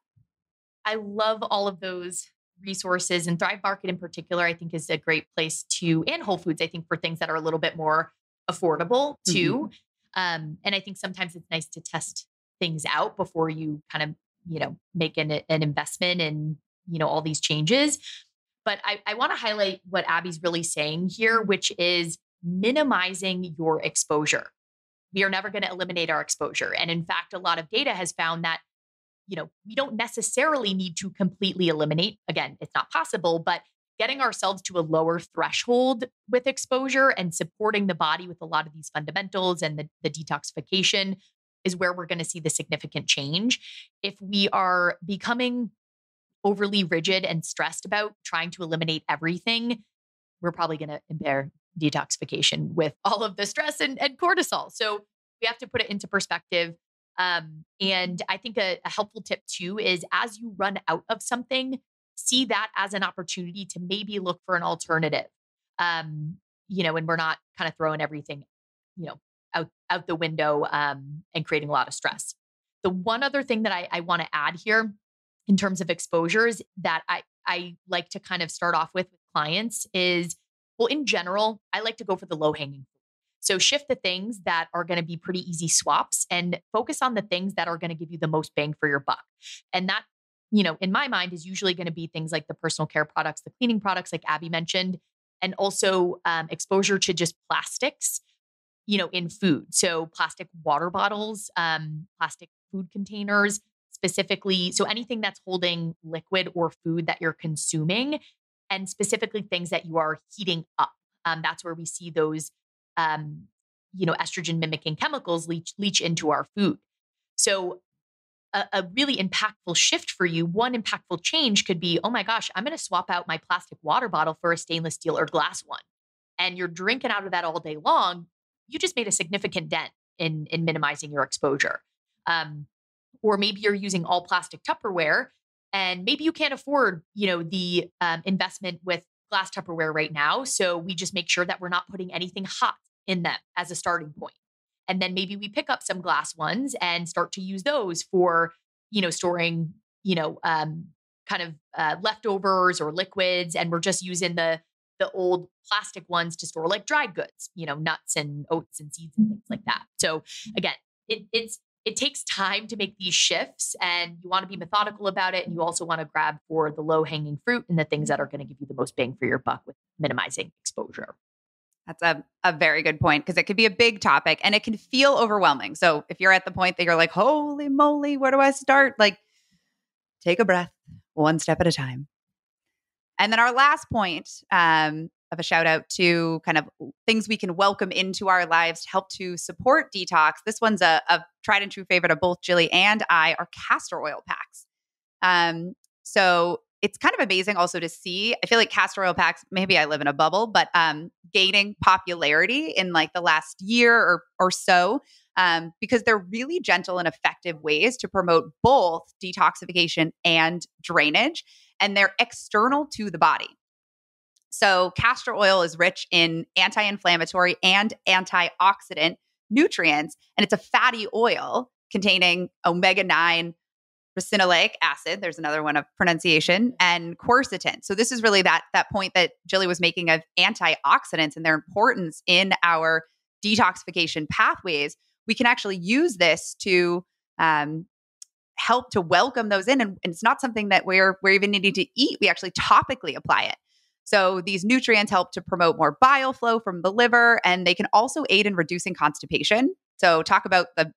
I love all of those resources, and Thrive Market in particular, I think is a great place to, and Whole Foods, I think, for things that are a little bit more affordable too. And I think sometimes it's nice to test things out before you kind of, make an investment in, all these changes. But I want to highlight what Abby's really saying here, which is minimizing your exposure. We are never going to eliminate our exposure. And in fact, a lot of data has found that we don't necessarily need to completely eliminate. Again, it's not possible, but getting ourselves to a lower threshold with exposure and supporting the body with a lot of these fundamentals and the detoxification is where we're going to see the significant change. If we are becoming overly rigid and stressed about trying to eliminate everything, we're probably going to impair detoxification with all of the stress and cortisol. So we have to put it into perspective. And I think a helpful tip too is as you run out of something, see that as an opportunity to maybe look for an alternative. And we're not kind of throwing everything, out the window, and creating a lot of stress. The one other thing that I want to add here in terms of exposures that I like to kind of start off with clients is, well, in general, I like to go for the low hanging. So shift the things that are going to be pretty easy swaps and focus on the things that are going to give you the most bang for your buck. And that, in my mind is usually going to be things like the personal care products, the cleaning products, like Abby mentioned, and also exposure to just plastics, in food. So plastic water bottles, plastic food containers, specifically. So anything that's holding liquid or food that you're consuming, and specifically things that you are heating up. That's where we see those estrogen mimicking chemicals leach into our food. So a really impactful shift for you, one impactful change could be, oh my gosh, I'm going to swap out my plastic water bottle for a stainless steel or glass one. And you're drinking out of that all day long. You just made a significant dent in minimizing your exposure. Or maybe you're using all plastic Tupperware and maybe you can't afford, the investment with glass Tupperware right now. So we just make sure that we're not putting anything hot in them as a starting point. And then maybe we pick up some glass ones and start to use those for, storing, leftovers or liquids. And we're just using the old plastic ones to store like dried goods, nuts and oats and seeds and things like that. So again, it takes time to make these shifts and you want to be methodical about it. And you also want to grab for the low hanging fruit and the things that are going to give you the most bang for your buck with minimizing exposure. That's a very good point because it could be a big topic and it can feel overwhelming. So if you're at the point that you're like, holy moly, where do I start? Like, take a breath, one step at a time. And then our last point of a shout out to kind of things we can welcome into our lives to help to support detox. This one's a tried and true favorite of both Jilly and I are castor oil packs. So it's kind of amazing also to see, I feel like castor oil packs, maybe I live in a bubble, but gaining popularity in like the last year or so because they're really gentle and effective ways to promote both detoxification and drainage, and they're external to the body. So castor oil is rich in anti-inflammatory and antioxidant nutrients, and it's a fatty oil containing omega-9 ricinoleic acid, there's another one of pronunciation, and quercetin. So this is really that point that Jilly was making of antioxidants and their importance in our detoxification pathways. We can actually use this to help to welcome those in. And it's not something that we're even needing to eat. We actually topically apply it. So these nutrients help to promote more bile flow from the liver, and they can also aid in reducing constipation. So talk about the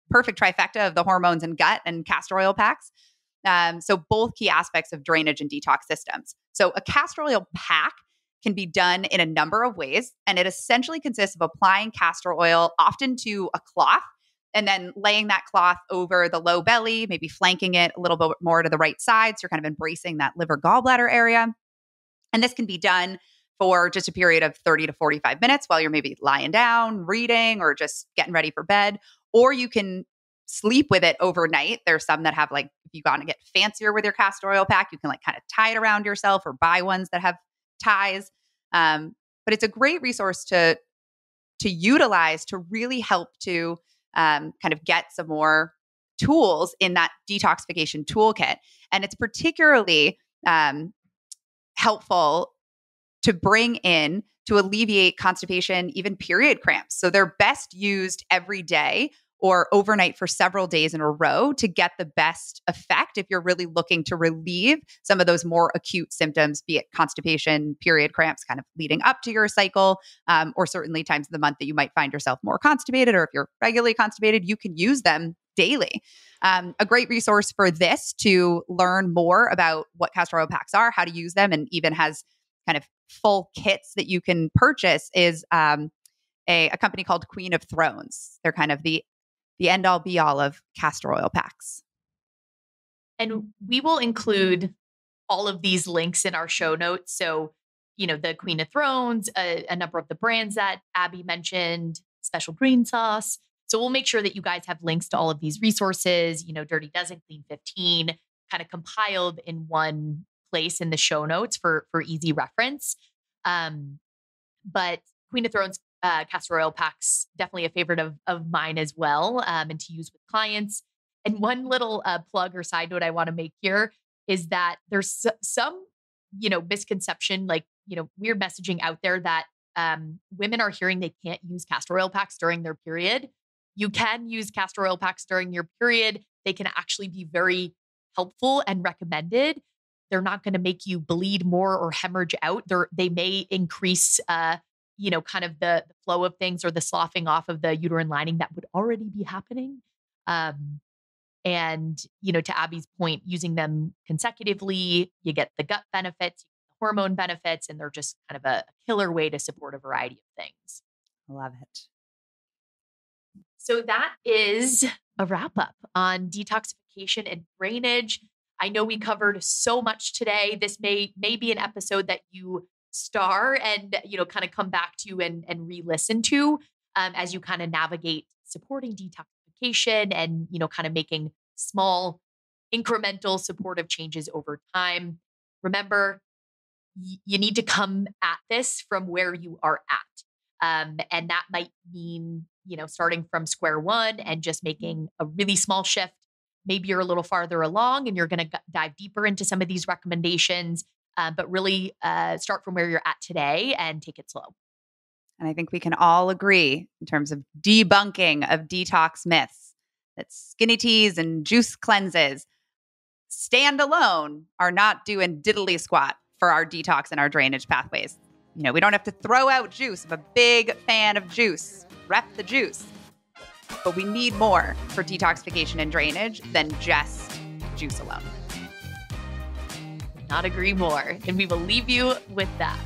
perfect trifecta of the hormones and gut and castor oil packs. So both key aspects of drainage and detox systems. So a castor oil pack can be done in a number of ways, and it essentially consists of applying castor oil often to a cloth and then laying that cloth over the low belly, maybe flanking it a little bit more to the right side. So you're kind of embracing that liver gallbladder area. And this can be done for just a period of 30 to 45 minutes while you're maybe lying down, reading, or just getting ready for bed. Or you can sleep with it overnight. There's some that have if you want to get fancier with your castor oil pack, you can kind of tie it around yourself or buy ones that have ties. But it's a great resource to utilize to really help to kind of get some more tools in that detoxification toolkit. And it's particularly helpful to bring in to alleviate constipation, even period cramps. So they're best used every day or overnight for several days in a row to get the best effect if you're really looking to relieve some of those more acute symptoms, be it constipation, period cramps kind of leading up to your cycle, or certainly times of the month that you might find yourself more constipated, or if you're regularly constipated, you can use them daily. A great resource for this to learn more about what castor oil packs are, how to use them, and even has kind of full kits that you can purchase is a company called Queen of Thrones. They're kind of the end all be all of castor oil packs. And we will include all of these links in our show notes. So, the Queen of Thrones, a number of the brands that Abby mentioned, Special Green Sauce. So we'll make sure that you guys have links to all of these resources, Dirty Dozen, Clean 15, kind of compiled in one place in the show notes for easy reference. But Queen of Thrones castor oil packs, definitely a favorite of mine as well, and to use with clients. And one little plug or side note I want to make here is that there's some, misconception, weird messaging out there that women are hearing they can't use castor oil packs during their period. You can use castor oil packs during your period. They can actually be very helpful and recommended. They're not going to make you bleed more or hemorrhage out. They may increase, kind of the flow of things or the sloughing off of the uterine lining that would already be happening. And, to Abby's point, using them consecutively, you get the gut benefits, the hormone benefits, and they're just kind of a killer way to support a variety of things. Love it. So that is a wrap up on detoxification and drainage. I know we covered so much today. This may be an episode that you star and, kind of come back to and re-listen to as you kind of navigate supporting detoxification and, kind of making small incremental supportive changes over time. Remember, you need to come at this from where you are at. And that might mean, starting from square one and just making a really small shift. Maybe you're a little farther along and you're going to dive deeper into some of these recommendations, but really start from where you're at today and take it slow. And I think we can all agree in terms of debunking of detox myths that skinny teas and juice cleanses standalone are not doing diddly squat for our detox and our drainage pathways. We don't have to throw out juice. I'm a big fan of juice. Rep the juice. But we need more for detoxification and drainage than just juice alone. Not agree more. And we will leave you with that.